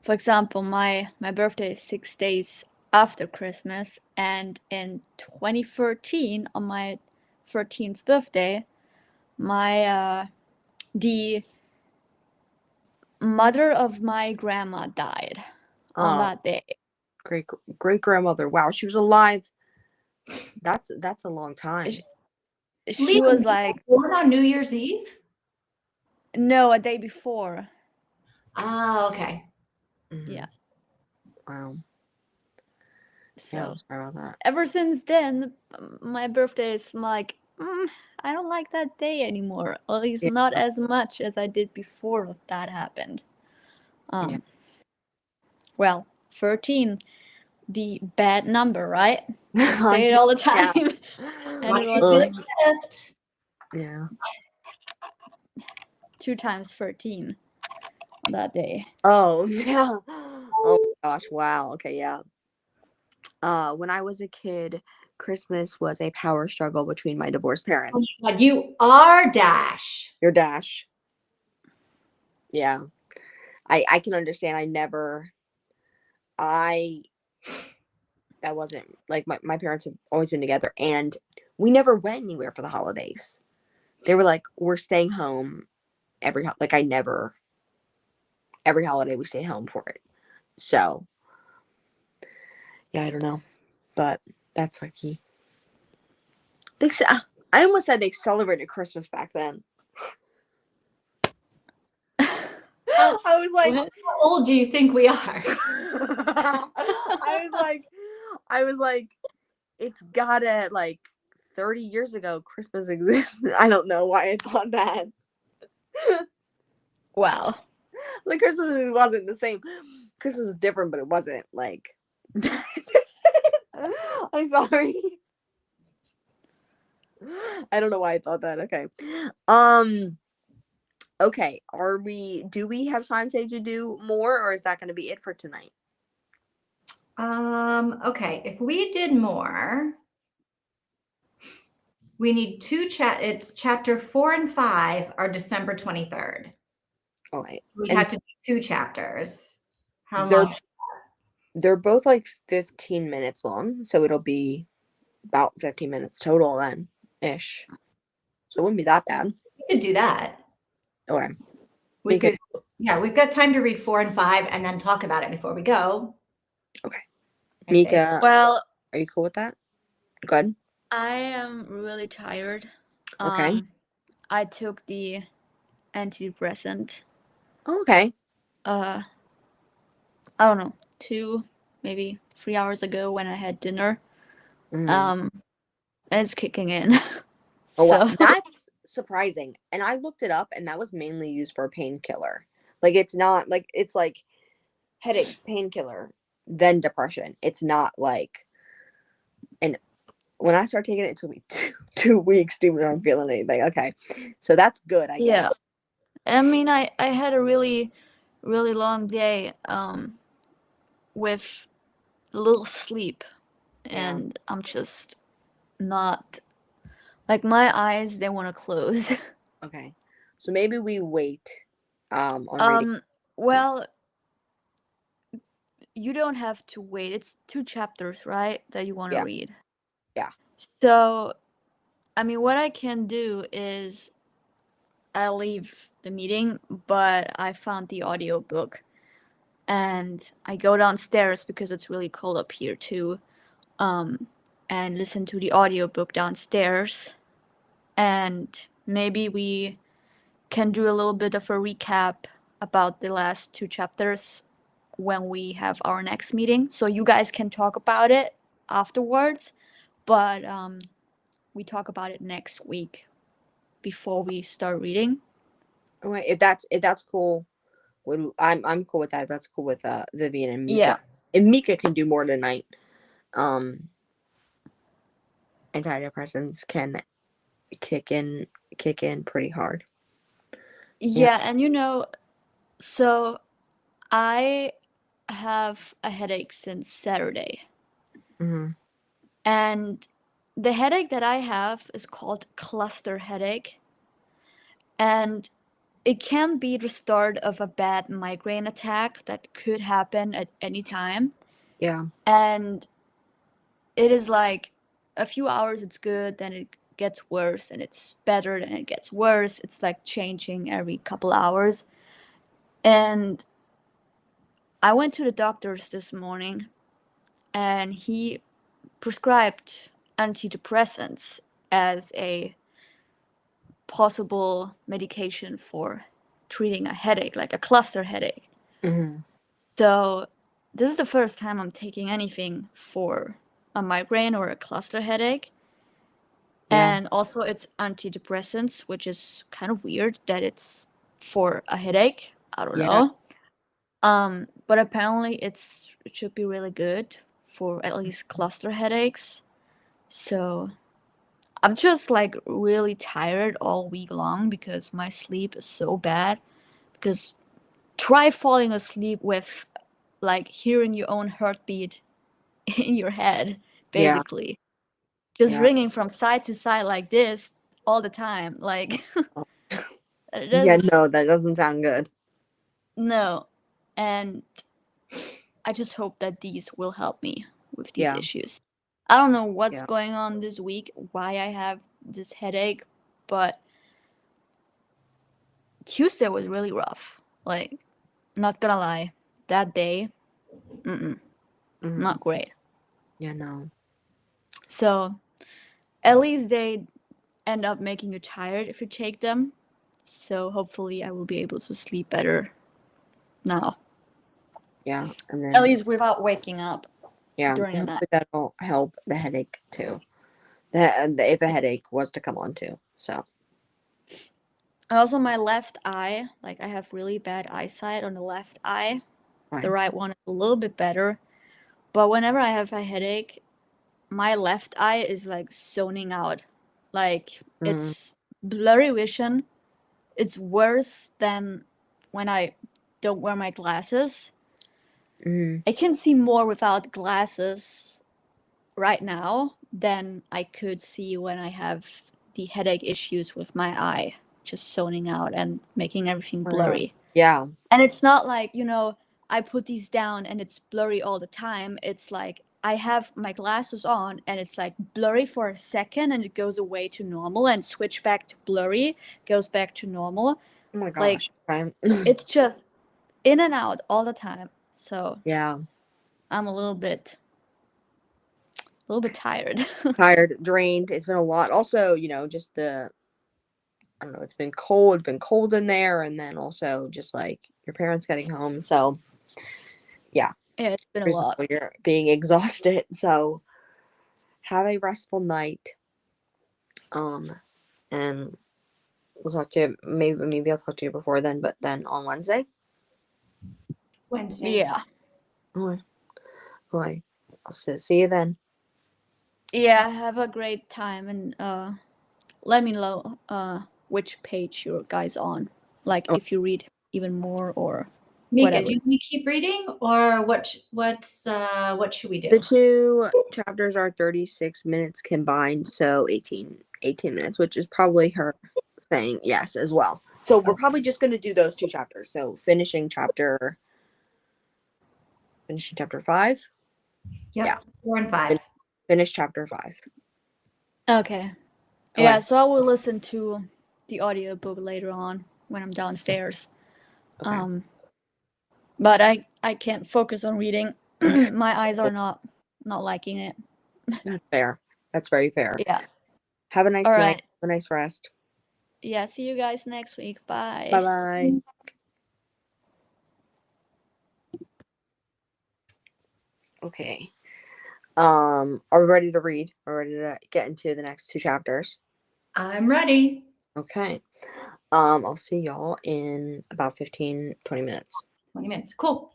For example, my birthday is 6 days after Christmas, and in 2013, on my 13th birthday, my the mother of my grandma died on Oh, that day. great grandmother. Wow, she was alive. That's a long time. She was like, born on New Year's Eve? no, a day before. Oh, okay. Mhm. Yeah. Wow. So Yeah, sorry about that. ever since then, my birthday is like, I don't like that day anymore. At least Yeah. not as much as I did before that happened. Yeah. Well, 13, the bad number, right? I say it all the Yeah. time. And Watch it your was sixth like gift. Yeah. 2 times 13 on that day. Oh, yeah. Oh my gosh. Wow. Okay, yeah. When I was a kid, Christmas was a power struggle between my divorced Oh parents. my God, you are Dash. Your Dash. Yeah. I can understand. That wasn't like my parents have always been together, and we never went anywhere for the holidays. They were like, we're staying home every holiday we stayed home for it. So yeah, I don't know, but that's lucky. I almost said they celebrated Christmas back then. I was like, What? How old do you think we are? I was like, it's gotta like 30 years ago Christmas existed. I don't know why I thought that. Wow. Like Christmas wasn't the same. Christmas was different, but it wasn't like. I'm sorry. I don't know why I thought that. Okay. Okay. Do we have time today to do more, or is that going to be it for tonight? Okay, if we did more, we need it's chapter 4 and 5 are December 23rd. All right. We And have to do 2 chapters. How they're long? they're both like 15 minutes long, so it'll be about 15 minutes total then ish. So it wouldn't be that bad. We could do that. Okay. We Because- could, yeah, we've got time to read 4 and 5 and then talk about it before we go. Okay. I think. Mika, Well, are you cool with that? Good. I am really tired. Okay. I took the antidepressant. Oh, okay. I don't know, 2, maybe 3 hours ago when I had dinner. Mhm. And it's kicking in. Oh, wow. So That's surprising. And I looked it up, and that was mainly used for a painkiller. Like it's not like it's like headaches, painkiller, then depression. It's not like. And when I start taking it, it took me 2 weeks even not feeling anything. Okay. So that's good, I Yeah. guess. I mean, I had a really, really long day with little sleep, Yeah. and I'm just not like my eyes, they want to close. Okay. So maybe we wait on reading. Well, you don't have to wait. It's 2 chapters, right, that you want to Yeah. read. Yeah. So, I mean, what I can do is I leave the meeting, but I found the audiobook and I go downstairs because it's really cold up here too. And listen to the audiobook downstairs. And maybe we can do a little bit of a recap about the last 2 chapters when we have our next meeting. So you guys can talk about it afterwards, but we talk about it next week before we start reading. Okay, if that's cool. I'm cool with that. If that's cool with Vivian and Mika. Yeah. And Mika can do more tonight. Antidepressants can kick in pretty hard. Yeah, and so I have a headache since Saturday. Mm-hmm. And the headache that I have is called cluster headache. And it can be the start of a bad migraine attack that could happen at any time. Yeah. And it is like a few hours it's good, then it gets worse, and it's better, then it gets worse. It's like changing every couple hours. And I went to the doctor's this morning and he prescribed antidepressants as a possible medication for treating a headache, like a cluster headache. Mm-hmm. So this is the first time I'm taking anything for a migraine or a cluster headache. Yeah. And also it's antidepressants, which is kind of weird that it's for a headache. I don't Yeah. know. But apparently it should be really good for at least cluster headaches. So I'm just like really tired all week long because my sleep is so bad. Because try falling asleep with like hearing your own heartbeat in your head, Yeah. basically. Just Yeah. ringing from side to side like this all the time. Like, Yeah. there's No, that doesn't sound good. no. And I just hope that these will help me with these Yeah. issues. I don't know what's Yeah. going on this week, why I have this headache, but Tuesday was really rough. Like, not gonna lie, that day, Mm-hmm. not great. Yeah. No. So, at least they end up making you tired if you take them. So, hopefully, I will be able to sleep better now. Yeah. And At then least without waking up yeah, during the night. hopefully that'll help the headache too. If a headache was to come on too. So Also, my left eye, like I have really bad eyesight on the left eye. The fine. right one is a little bit better. But whenever I have a headache, my left eye is like zoning out. Like it's blurry vision. It's worse than when I don't wear my glasses. Mm-hmm. I can see more without glasses right now than I could see when I have the headache issues with my eye, just zoning out and making everything blurry. Yeah. And it's not like, I put these down and it's blurry all the time. It's like I have my glasses on and it's like blurry for a second and it goes away to normal and switch back to blurry, goes back to normal. Oh my Like gosh. Fine. it's just in and out all the time. So Yeah. I'm a little bit tired. Tired, drained. It's been a lot. Also, just I don't know, it's been cold. It's been cold in there, and then also just like your parents getting home. So yeah, Yeah, it's been a reasonable lot. you're being exhausted. So have a restful night. And we'll talk to you. Maybe I'll talk to you before then, but then on Wednesday. Wednesday. Yeah. Okay. Okay. I'll see you then. Yeah, have a great time and let me know which page you guys on. Like Oh. if you read even more or Mika, whatever. do you want to keep reading, or what should we The do? 2 chapters are 36 minutes combined, so 18 minutes, which is probably her saying yes as well. So we're probably just going to do those 2 chapters. So finishing chapter 5. Yep, Yeah. 4 and 5. Finish chapter 5. Okay. Yeah, so I will listen to the audiobook later on when I'm downstairs. Okay. But I can't focus on reading. My eyes are not liking it. That's fair. That's very fair. Yeah. Have a nice All night. right. Have a nice rest. Yeah, see you guys next week. Bye. Bye-bye. Okay. Are we ready to read? Are we ready to get into the next 2 chapters? I'm ready. Okay. I'll see y'all in about 15, 20 minutes. 20 minutes. Cool.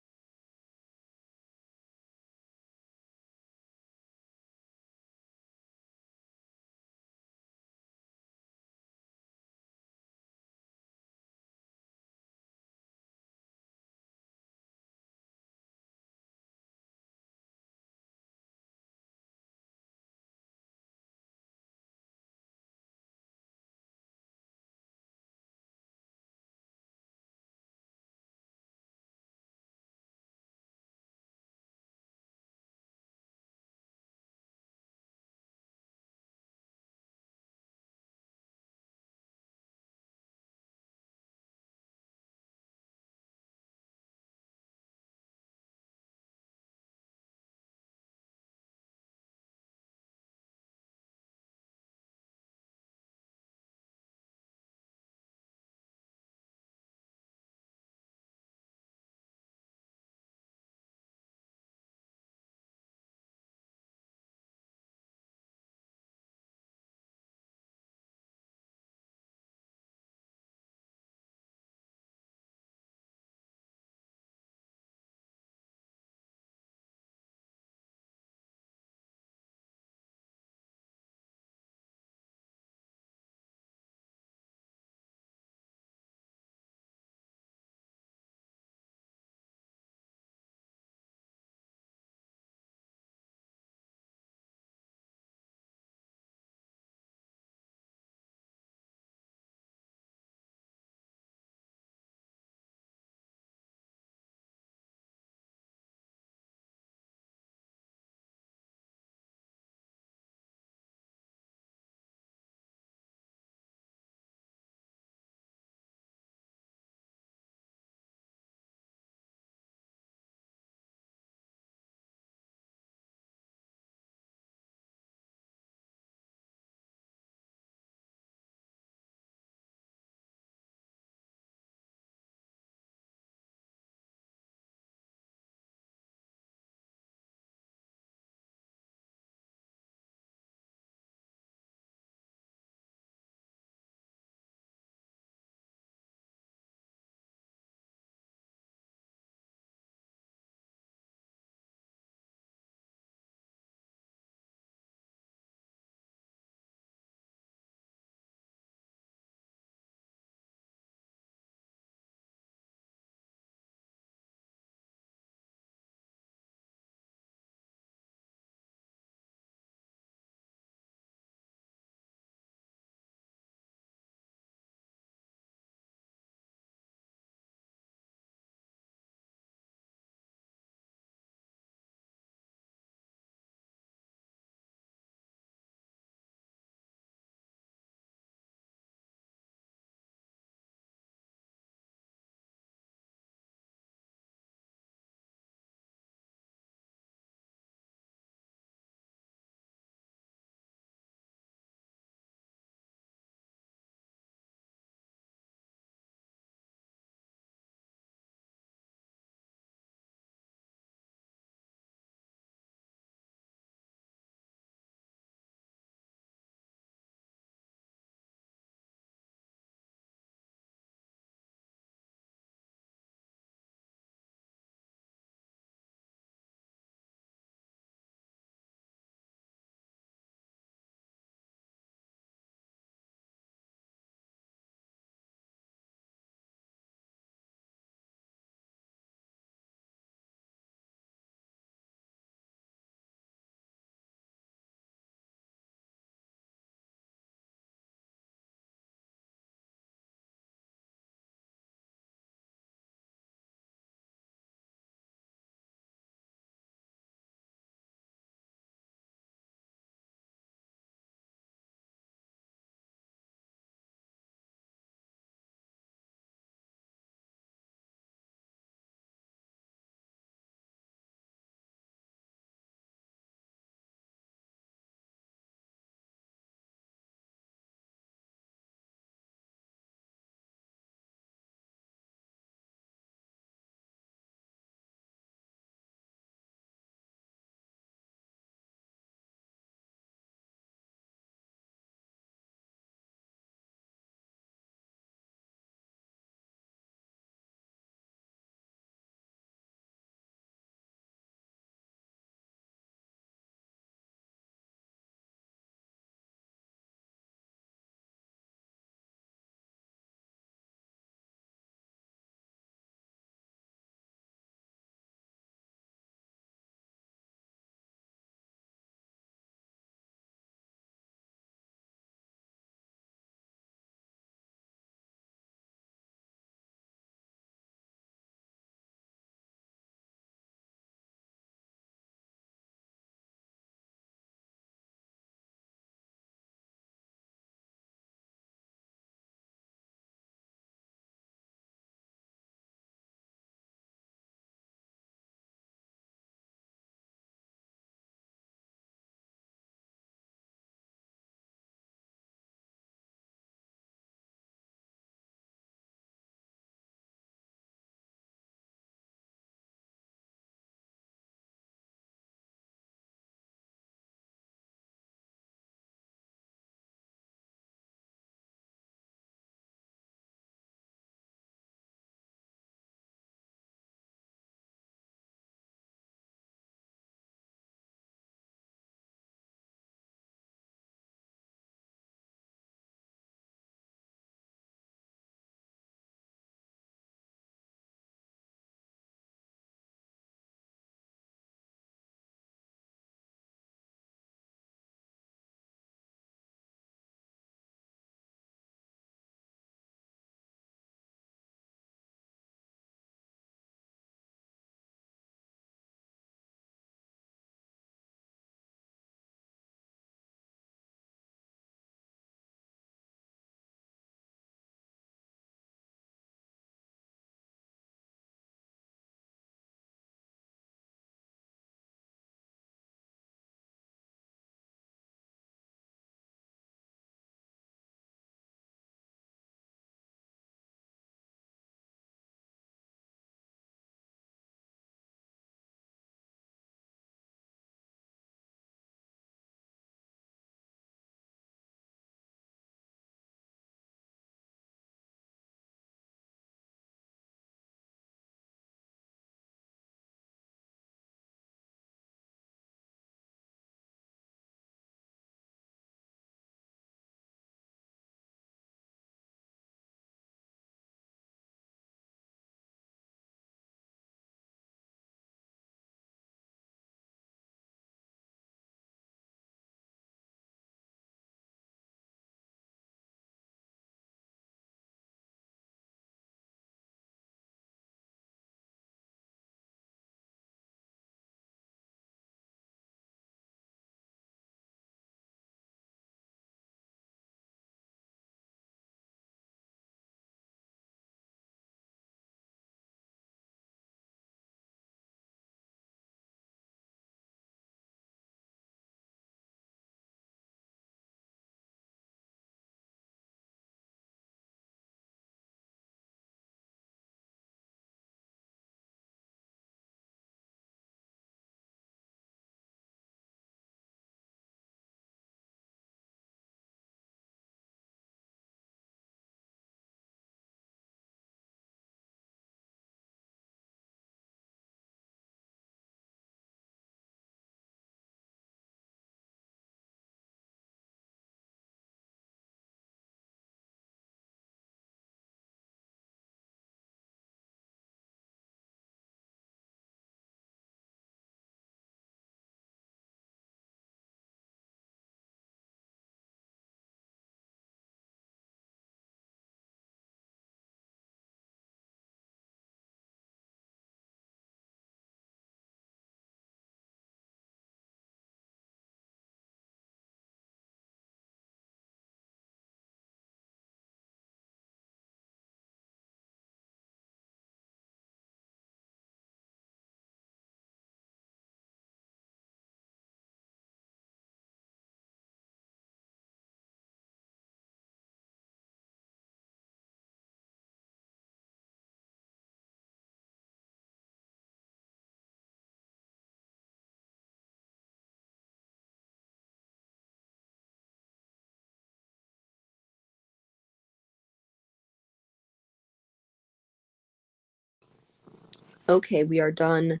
Okay, we are done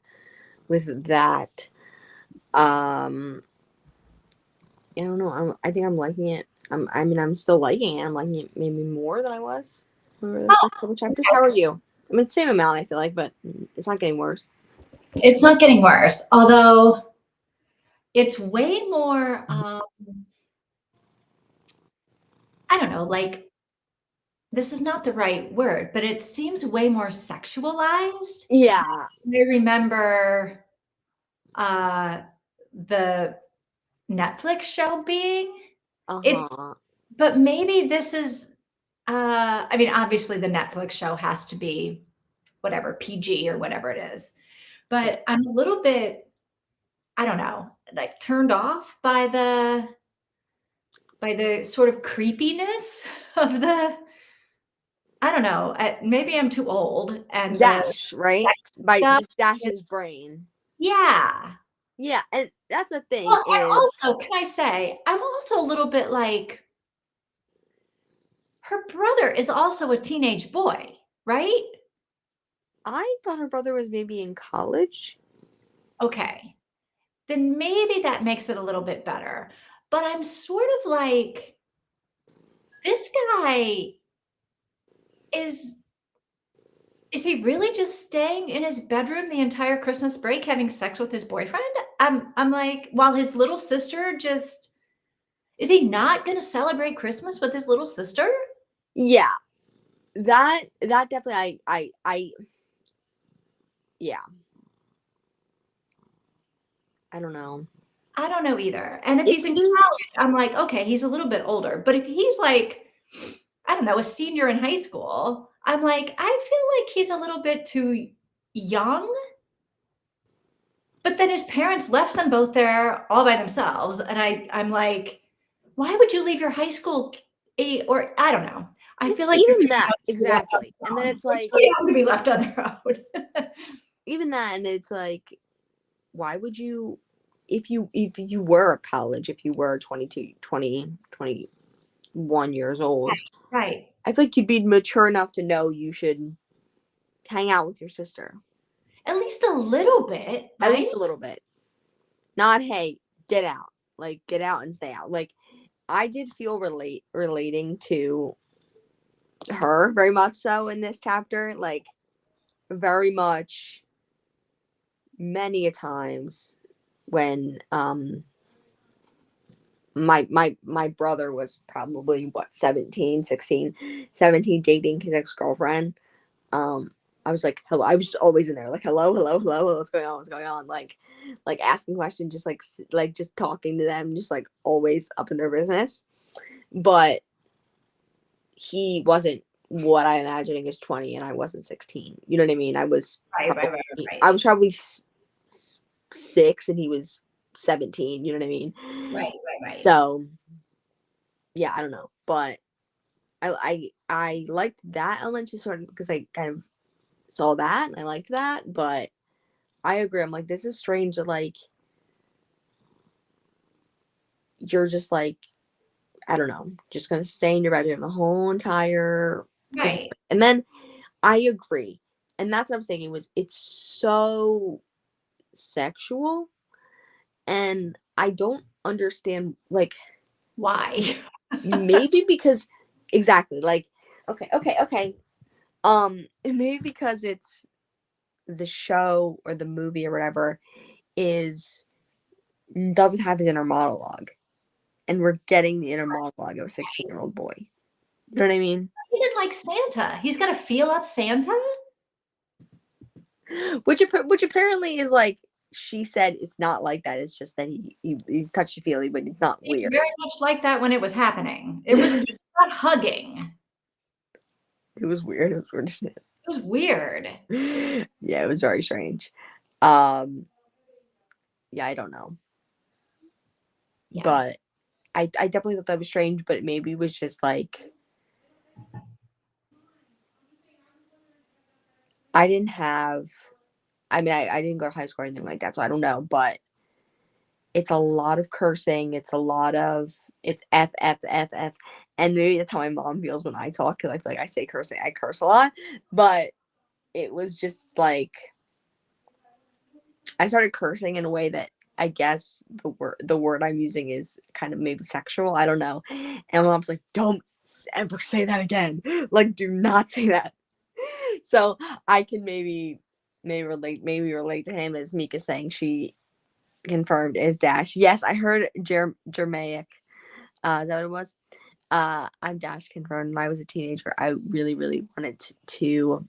with that. I don't know. I think I'm liking it. I'm still liking it. I'm liking it maybe more than I was for the first couple chapters. How are you? I mean, same amount, I feel like, but it's not getting worse. It's not getting worse, although it's way more, I don't know, like, this is not the right word, but it seems way more sexualized. Yeah. I remember the Netflix show being. It's Uh-huh. but maybe this is I mean, obviously the Netflix show has to be whatever, PG or whatever it is. Yeah. But I'm a little bit, I don't know, like turned off by the sort of creepiness of the, I don't know, maybe I'm too old and the Dash, right? sex By stuff just is, Dash's brain. yeah. Yeah, and that's the thing Well, and is also, can I say, I'm also a little bit like, her brother is also a teenage boy, right? I thought her brother was maybe in college. Okay. Then maybe that makes it a little bit better. But I'm sort of like, this guy is is he really just staying in his bedroom the entire Christmas break having sex with his boyfriend? I'm like, while his little sister just, is he not gonna celebrate Christmas with his little sister? Yeah. That definitely I yeah. I don't know. I don't know either. And if It he's in seemed college, I'm like, okay, he's a little bit older. But if he's like, I don't know, a senior in high school, I'm like, I feel like he's a little bit too young. But then his parents left them both there all by themselves. And I'm like, why would you leave your high school or I don't know. I feel like they're even too that young to be left on exactly. their And then own. it's They're like too young to be left on their own. even that and it's like why would you if you were at college, if you were 22, 20, 21 years old, Right. I feel like you'd be mature enough to know you should hang out with your sister. At least a little bit, At right? least a little bit. Not hey, get out. Like get out and stay out. Like I did feel relating to her very much so in this chapter. Like very much many a times when my brother was probably what 17, 16, 17, dating his ex-girlfriend. I was like hello, I was just always in there like hello, hello, hello, what's going on, like asking questions, just like just talking to them, just like always up in their business. But he wasn't what I imagining is 20 and I wasn't 16, you know what I mean? Right, right, right, right. I was probably 6 and he was 17, you know what I mean? Right, right, right. So yeah, I don't know, but I liked that element just sort of because I kind of saw that and I liked that, but I agree. I'm like, this is strange that like you're just like, I don't know, just gonna stay in your bedroom the whole entire Christmas. Right. And then I agree. And that's what I was thinking was it's so sexual and I don't understand like Why? maybe because exactly like okay. Maybe because it's the show or the movie or whatever is doesn't have his inner monologue and we're getting the inner monologue of a 16-year-old boy, you know what I mean? Even like Santa, he's got to feel up Santa. Which apparently is like she said it's not like that, it's just that he's touchy feely but it's not It's weird. very much like that when it was happening. It was not hugging. It was weird, it was weird. It was weird. Yeah, it was very strange. um yeah, I don't know, Yeah. but I definitely thought that was strange, but it maybe was just like I didn't have I mean I didn't go to high school or anything like that, so I don't know, but it's a lot of cursing. It's a lot of it's f f f f, and maybe that's how my mom feels when I talk because I feel like I say cursing. I curse a lot, but it was just like I started cursing in a way that I guess the word I'm using is kind of maybe sexual. I don't know. And my mom's like, "Don't ever say that again. Like, do not say that." So I can maybe relate to him as Mika saying she confirmed is Dash. Yes, I heard Germaic. Is that what it was? I'm Dash confirmed. When I was a teenager, I really, really wanted to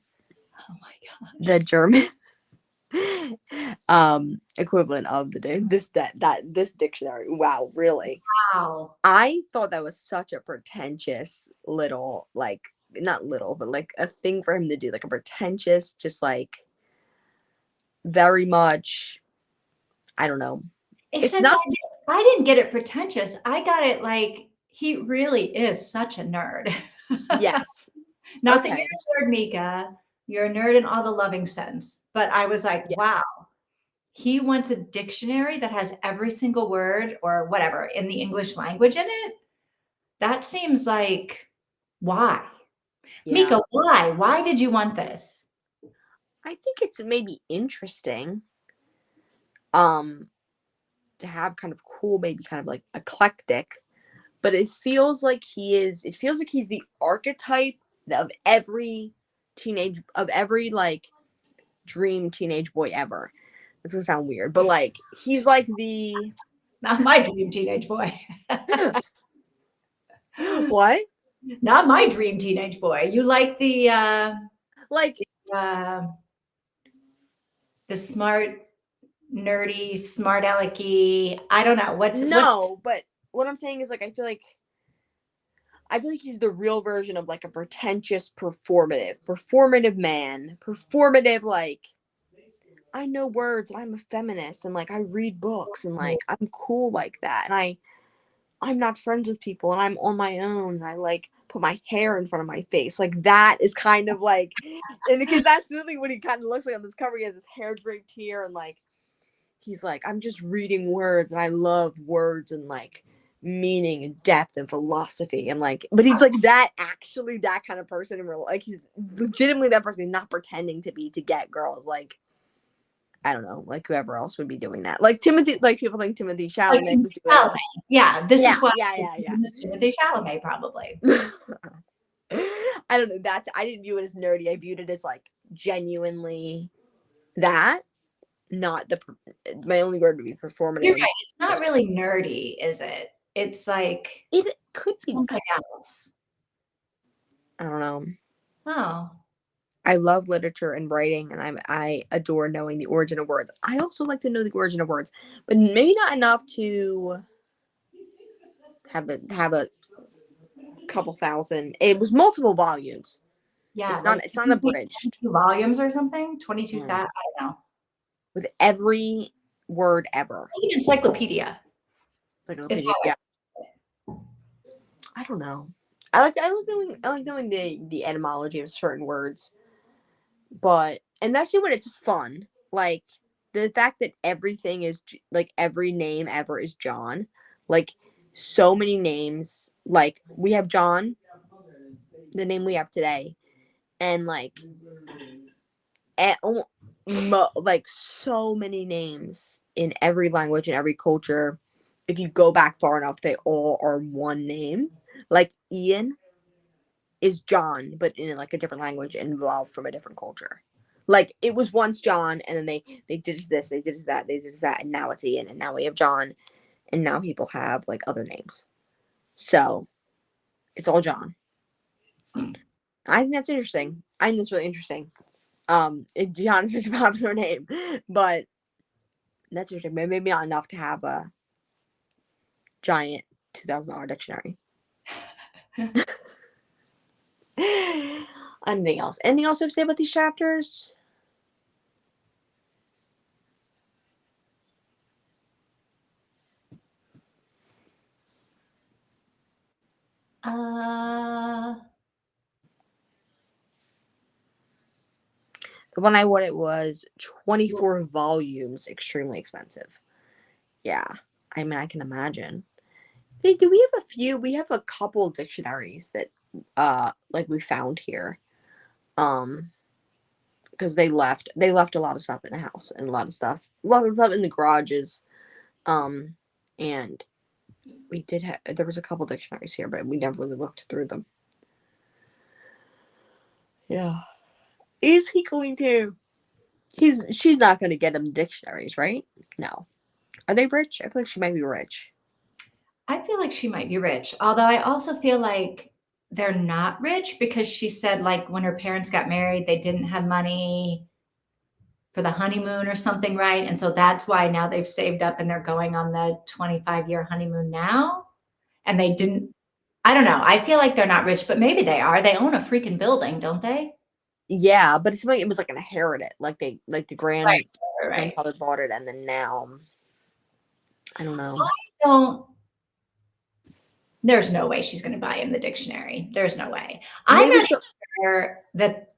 Oh my god. the German equivalent of this dictionary. Wow, really? Wow. I thought that was such a pretentious little, like, not little, but like a thing for him to do, like a pretentious, just like very much, I don't know. It's Except not, I didn't get it pretentious. I got it like he really is such a nerd. yes. Not that Okay. you're a nerd, Mika. You're a nerd in all the loving sense. But I was like, Yeah. wow, he wants a dictionary that has every single word or whatever in the English language in it. That seems like why? Yeah. Mika, why? Why did you want this? I think it's maybe interesting to have kind of cool, maybe kind of like eclectic, but it feels like he's the archetype of every like dream teenage boy ever. It's gonna sound weird, but like he's like the Not my dream teenage boy. what? Not my dream teenage boy. You like Like uh, the smart, nerdy, smart alecky. I don't know what's no, but what I'm saying is like I feel like he's the real version of like a pretentious performative man, performative like I know words and I'm a feminist and like I read books and like I'm cool like that and I'm not friends with people and I'm on my own and I like put my hair in front of my face. Like that is kind of like and because that's really what he kind of looks like on this cover. He has his hair draped here and like he's like, I'm just reading words and I love words and like meaning and depth and philosophy and like but he's like that kind of person in real like he's legitimately that person. He's not pretending to be to get girls like I don't know, like whoever else would be doing that. Like Timothy, like people think Timothy like Chalamet was doing. Chalamet. Yeah, this is why Yeah. it's Timothy Chalamet probably. I don't know. I didn't view it as nerdy. I viewed it as like genuinely that, not the. My only word would be performative. You're right. It's not really nerdy, is it? It's like It could be. something else. I don't know. Oh. I love literature and writing, and I adore knowing the origin of words. I also like to know the origin of words, but maybe not enough to have a couple thousand. It was multiple volumes. Yeah, It's like not abridged. 22 volumes or something. 22 Mm. I don't know. With every word ever. Like an encyclopedia. Yeah. I don't know. I like knowing the etymology of certain words. But and actually when it's fun, like the fact that everything is like every name ever is John, like so many names, like we have John, the name we have today, and like like so many names in every language and every culture. If you go back far enough, they all are one name. Like Ian is John, but in like a different language and evolved from a different culture. Like it was once John, and then they did this, they did that, they did that, and now it's Ian, and now we have John, and now people have like other names. So it's all John. I think that's interesting. I think that's really interesting. John is such a popular name, but that's interesting. Maybe not enough to have a giant $2,000 dictionary. Anything else? Anything else you have to say about these chapters? The one I wanted was 24 volumes, extremely expensive. Yeah, I mean, I can imagine. Do we have a few? We have a couple dictionaries that, like we found here. because they left a lot of stuff in the house and a lot of stuff in the garages. And we did have there was a couple dictionaries here, but we never really looked through them. Yeah. Is he going to? She's not going to get him dictionaries, right? No. Are they rich? I feel like she might be rich. I feel like she might be rich, although I also feel like they're not rich because she said like when her parents got married, they didn't have money for the honeymoon or something, right? And so that's why now they've saved up and they're going on the 25-year honeymoon now. And they didn't, I don't know. I feel like they're not rich, but maybe they are. They own a freaking building, don't they? Yeah, but it was like an inheritance. Like the Right. grandfather bought it, and then now I don't know. There's no way she's going to buy him the dictionary. There's no way. Maybe I'm not sure that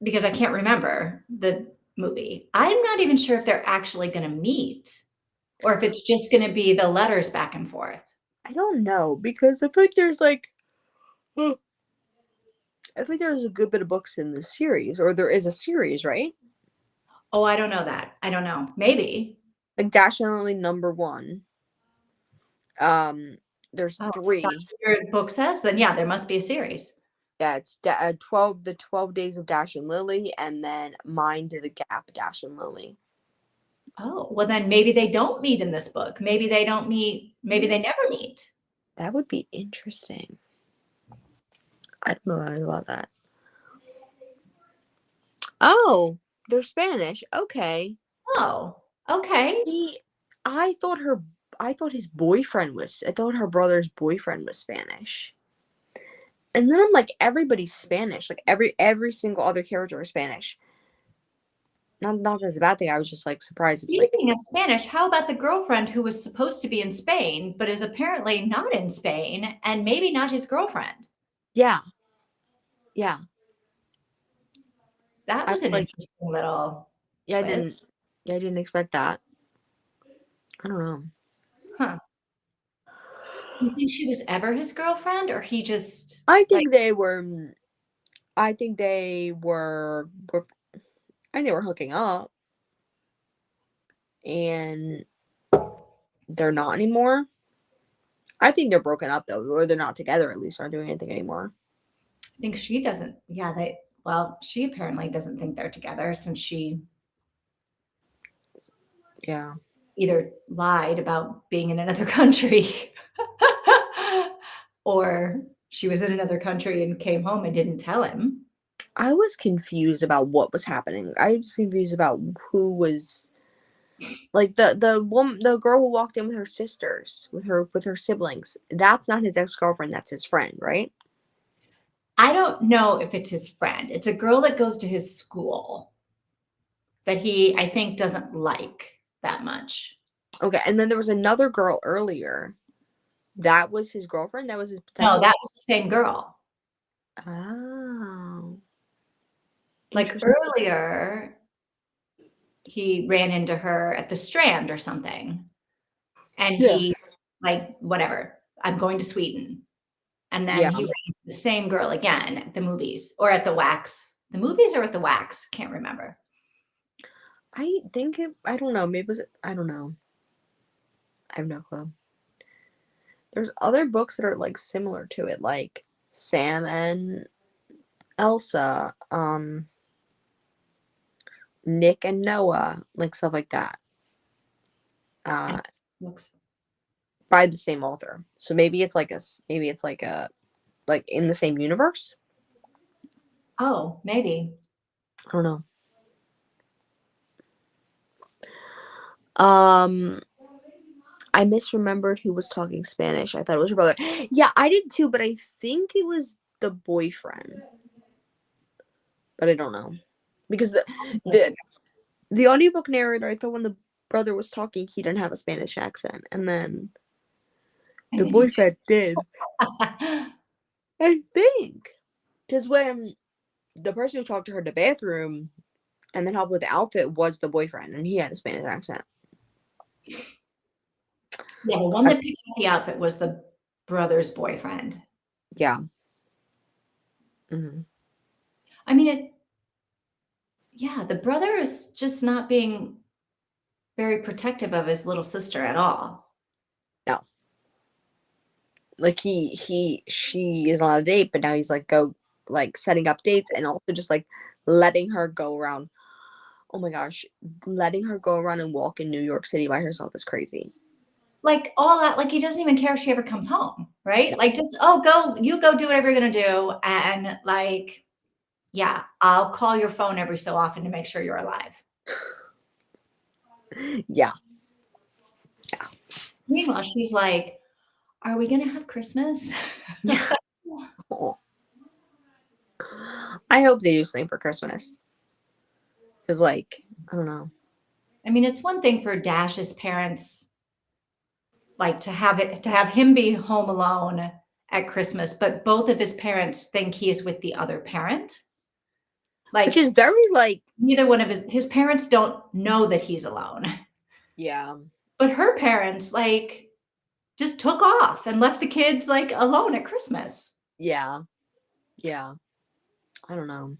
because I can't remember the movie. I'm not even sure if they're actually going to meet or if it's just going to be the letters back and forth. I don't know because I think there's like I think there's a good bit of books in this series, or there is a series, right? Oh, I don't know that. I don't know. Maybe. Like Dash and Lily #1. There's 3. That's what your book says? Then yeah, there must be a series. Yeah, it's 12 Days of Dash and Lily, and then Mind the Gap, Dash and Lily. Oh, well then maybe they don't meet in this book. Maybe they don't meet. Maybe they never meet. That would be interesting. I don't know about that. Oh, they're Spanish. Okay. Oh, okay. I thought her brother's boyfriend was Spanish. And then I'm like, everybody's Spanish. Like every single other character is Spanish. Not that it's a bad thing. I was just like surprised. Speaking of Spanish, how about the girlfriend who was supposed to be in Spain, but is apparently not in Spain and maybe not his girlfriend? Yeah. Yeah. That was an interesting little twist. I didn't expect that. I don't know. Huh. You think she was ever his girlfriend or he just I think they were hooking up. And they're not anymore. I think they're broken up though, or they're not together, at least aren't doing anything anymore. I think she doesn't. Yeah, she apparently doesn't think they're together since she either lied about being in another country or she was in another country and came home and didn't tell him. I was confused about what was happening. I was confused about who was like the girl who walked in with her sisters, with her siblings. That's not his ex-girlfriend, that's his friend, right? I don't know if it's his friend. It's a girl that goes to his school that he, I think, doesn't like that much. Okay, and then there was another girl earlier. That was his girlfriend? That was his potential? No, that was the same girl. Oh. Like earlier, he ran into her at the Strand or something. And he, like, whatever, I'm going to Sweden. And then he ran into the same girl again at the movies or at the Wax. The movies or at the Wax? Can't remember. I don't know. Maybe I don't know. I have no clue. There's other books that are like similar to it, like Sam and Elsa, Nick and Noah, like stuff like that. By the same author. So maybe it's like in the same universe. Oh, maybe. I don't know. I misremembered who was talking Spanish. I thought it was her brother. Yeah, I did too, but I think it was the boyfriend. But I don't know. Because the audiobook narrator, I thought when the brother was talking, he didn't have a Spanish accent. And then the boyfriend did. I think. Because when the person who talked to her in the bathroom and then helped with the outfit was the boyfriend, and he had a Spanish accent. Yeah, the one that picked up the outfit was the brother's boyfriend. Yeah. Mm-hmm. I mean, Yeah, the brother is just not being very protective of his little sister at all. No. Like she is on a date, but now he's like setting up dates and also just like letting her go around. Oh my gosh, letting her go around and walk in New York City by herself is crazy. Like all that, like he doesn't even care if she ever comes home, right? No. Like just, oh, you go do whatever you're gonna do. And like, yeah, I'll call your phone every so often to make sure you're alive. Yeah. Meanwhile, she's like, are we gonna have Christmas? Oh. I hope they do something for Christmas. Cause like, I don't know. I mean, it's one thing for Dash's parents, like to have him be home alone at Christmas, but both of his parents think he is with the other parent. Which Like is very like, neither one of his parents don't know that he's alone. yeah. But her parents like just took off and left the kids like alone at Christmas. Yeah. Yeah. I don't know.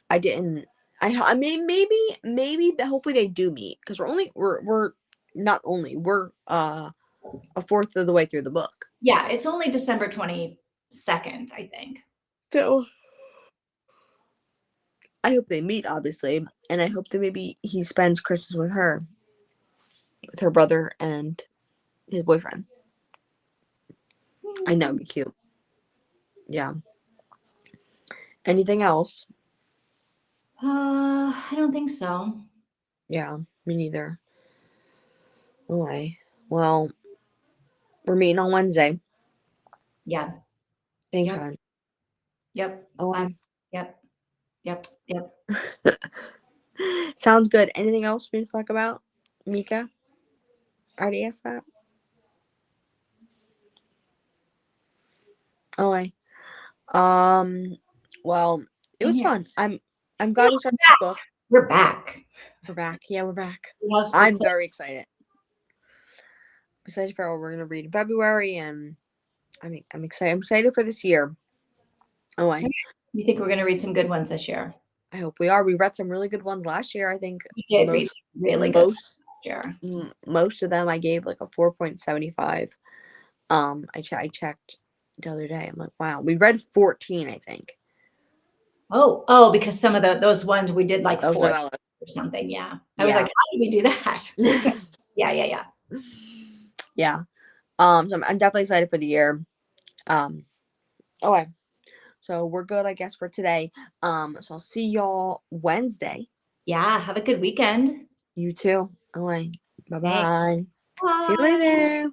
I didn't. I mean, maybe hopefully they do meet because we're not only we're a fourth of the way through the book. Yeah, it's only December 22nd, I think. So I hope they meet, obviously, and I hope that maybe he spends Christmas with her brother and his boyfriend. I know, it'd be cute. Yeah. Anything else? I don't think so. Yeah, me neither. Okay. Well, we're meeting on Wednesday. Yeah. Same Yep. time. Yep. Oh, Yep. Yep. Yep. sounds good. Anything else we need to talk about, Mika? I already asked that. Oh, well, it was Yeah. fun. I'm glad we started this book. We're back. We're back. Yeah, we're back. Yes, I'm very excited. Excited for what we're gonna read in February, and I'm excited. I'm excited for this year. Oh, You think we're going to read some good ones this year? I hope we are. We read some really good ones last year. I think We did read some really good ones last year. Most of them I gave like a 4.75. I checked the other day. I'm like, wow, we read 14, I think. Oh, because some of those ones we did like Those 4 novellas. or something. Yeah. I was like, how did we do that? Yeah. Yeah. So I'm definitely excited for the year. Okay. So we're good, I guess, for today. So I'll see y'all Wednesday. Yeah. Have a good weekend. You too. Okay. Bye-bye. Thanks. See you Bye. later.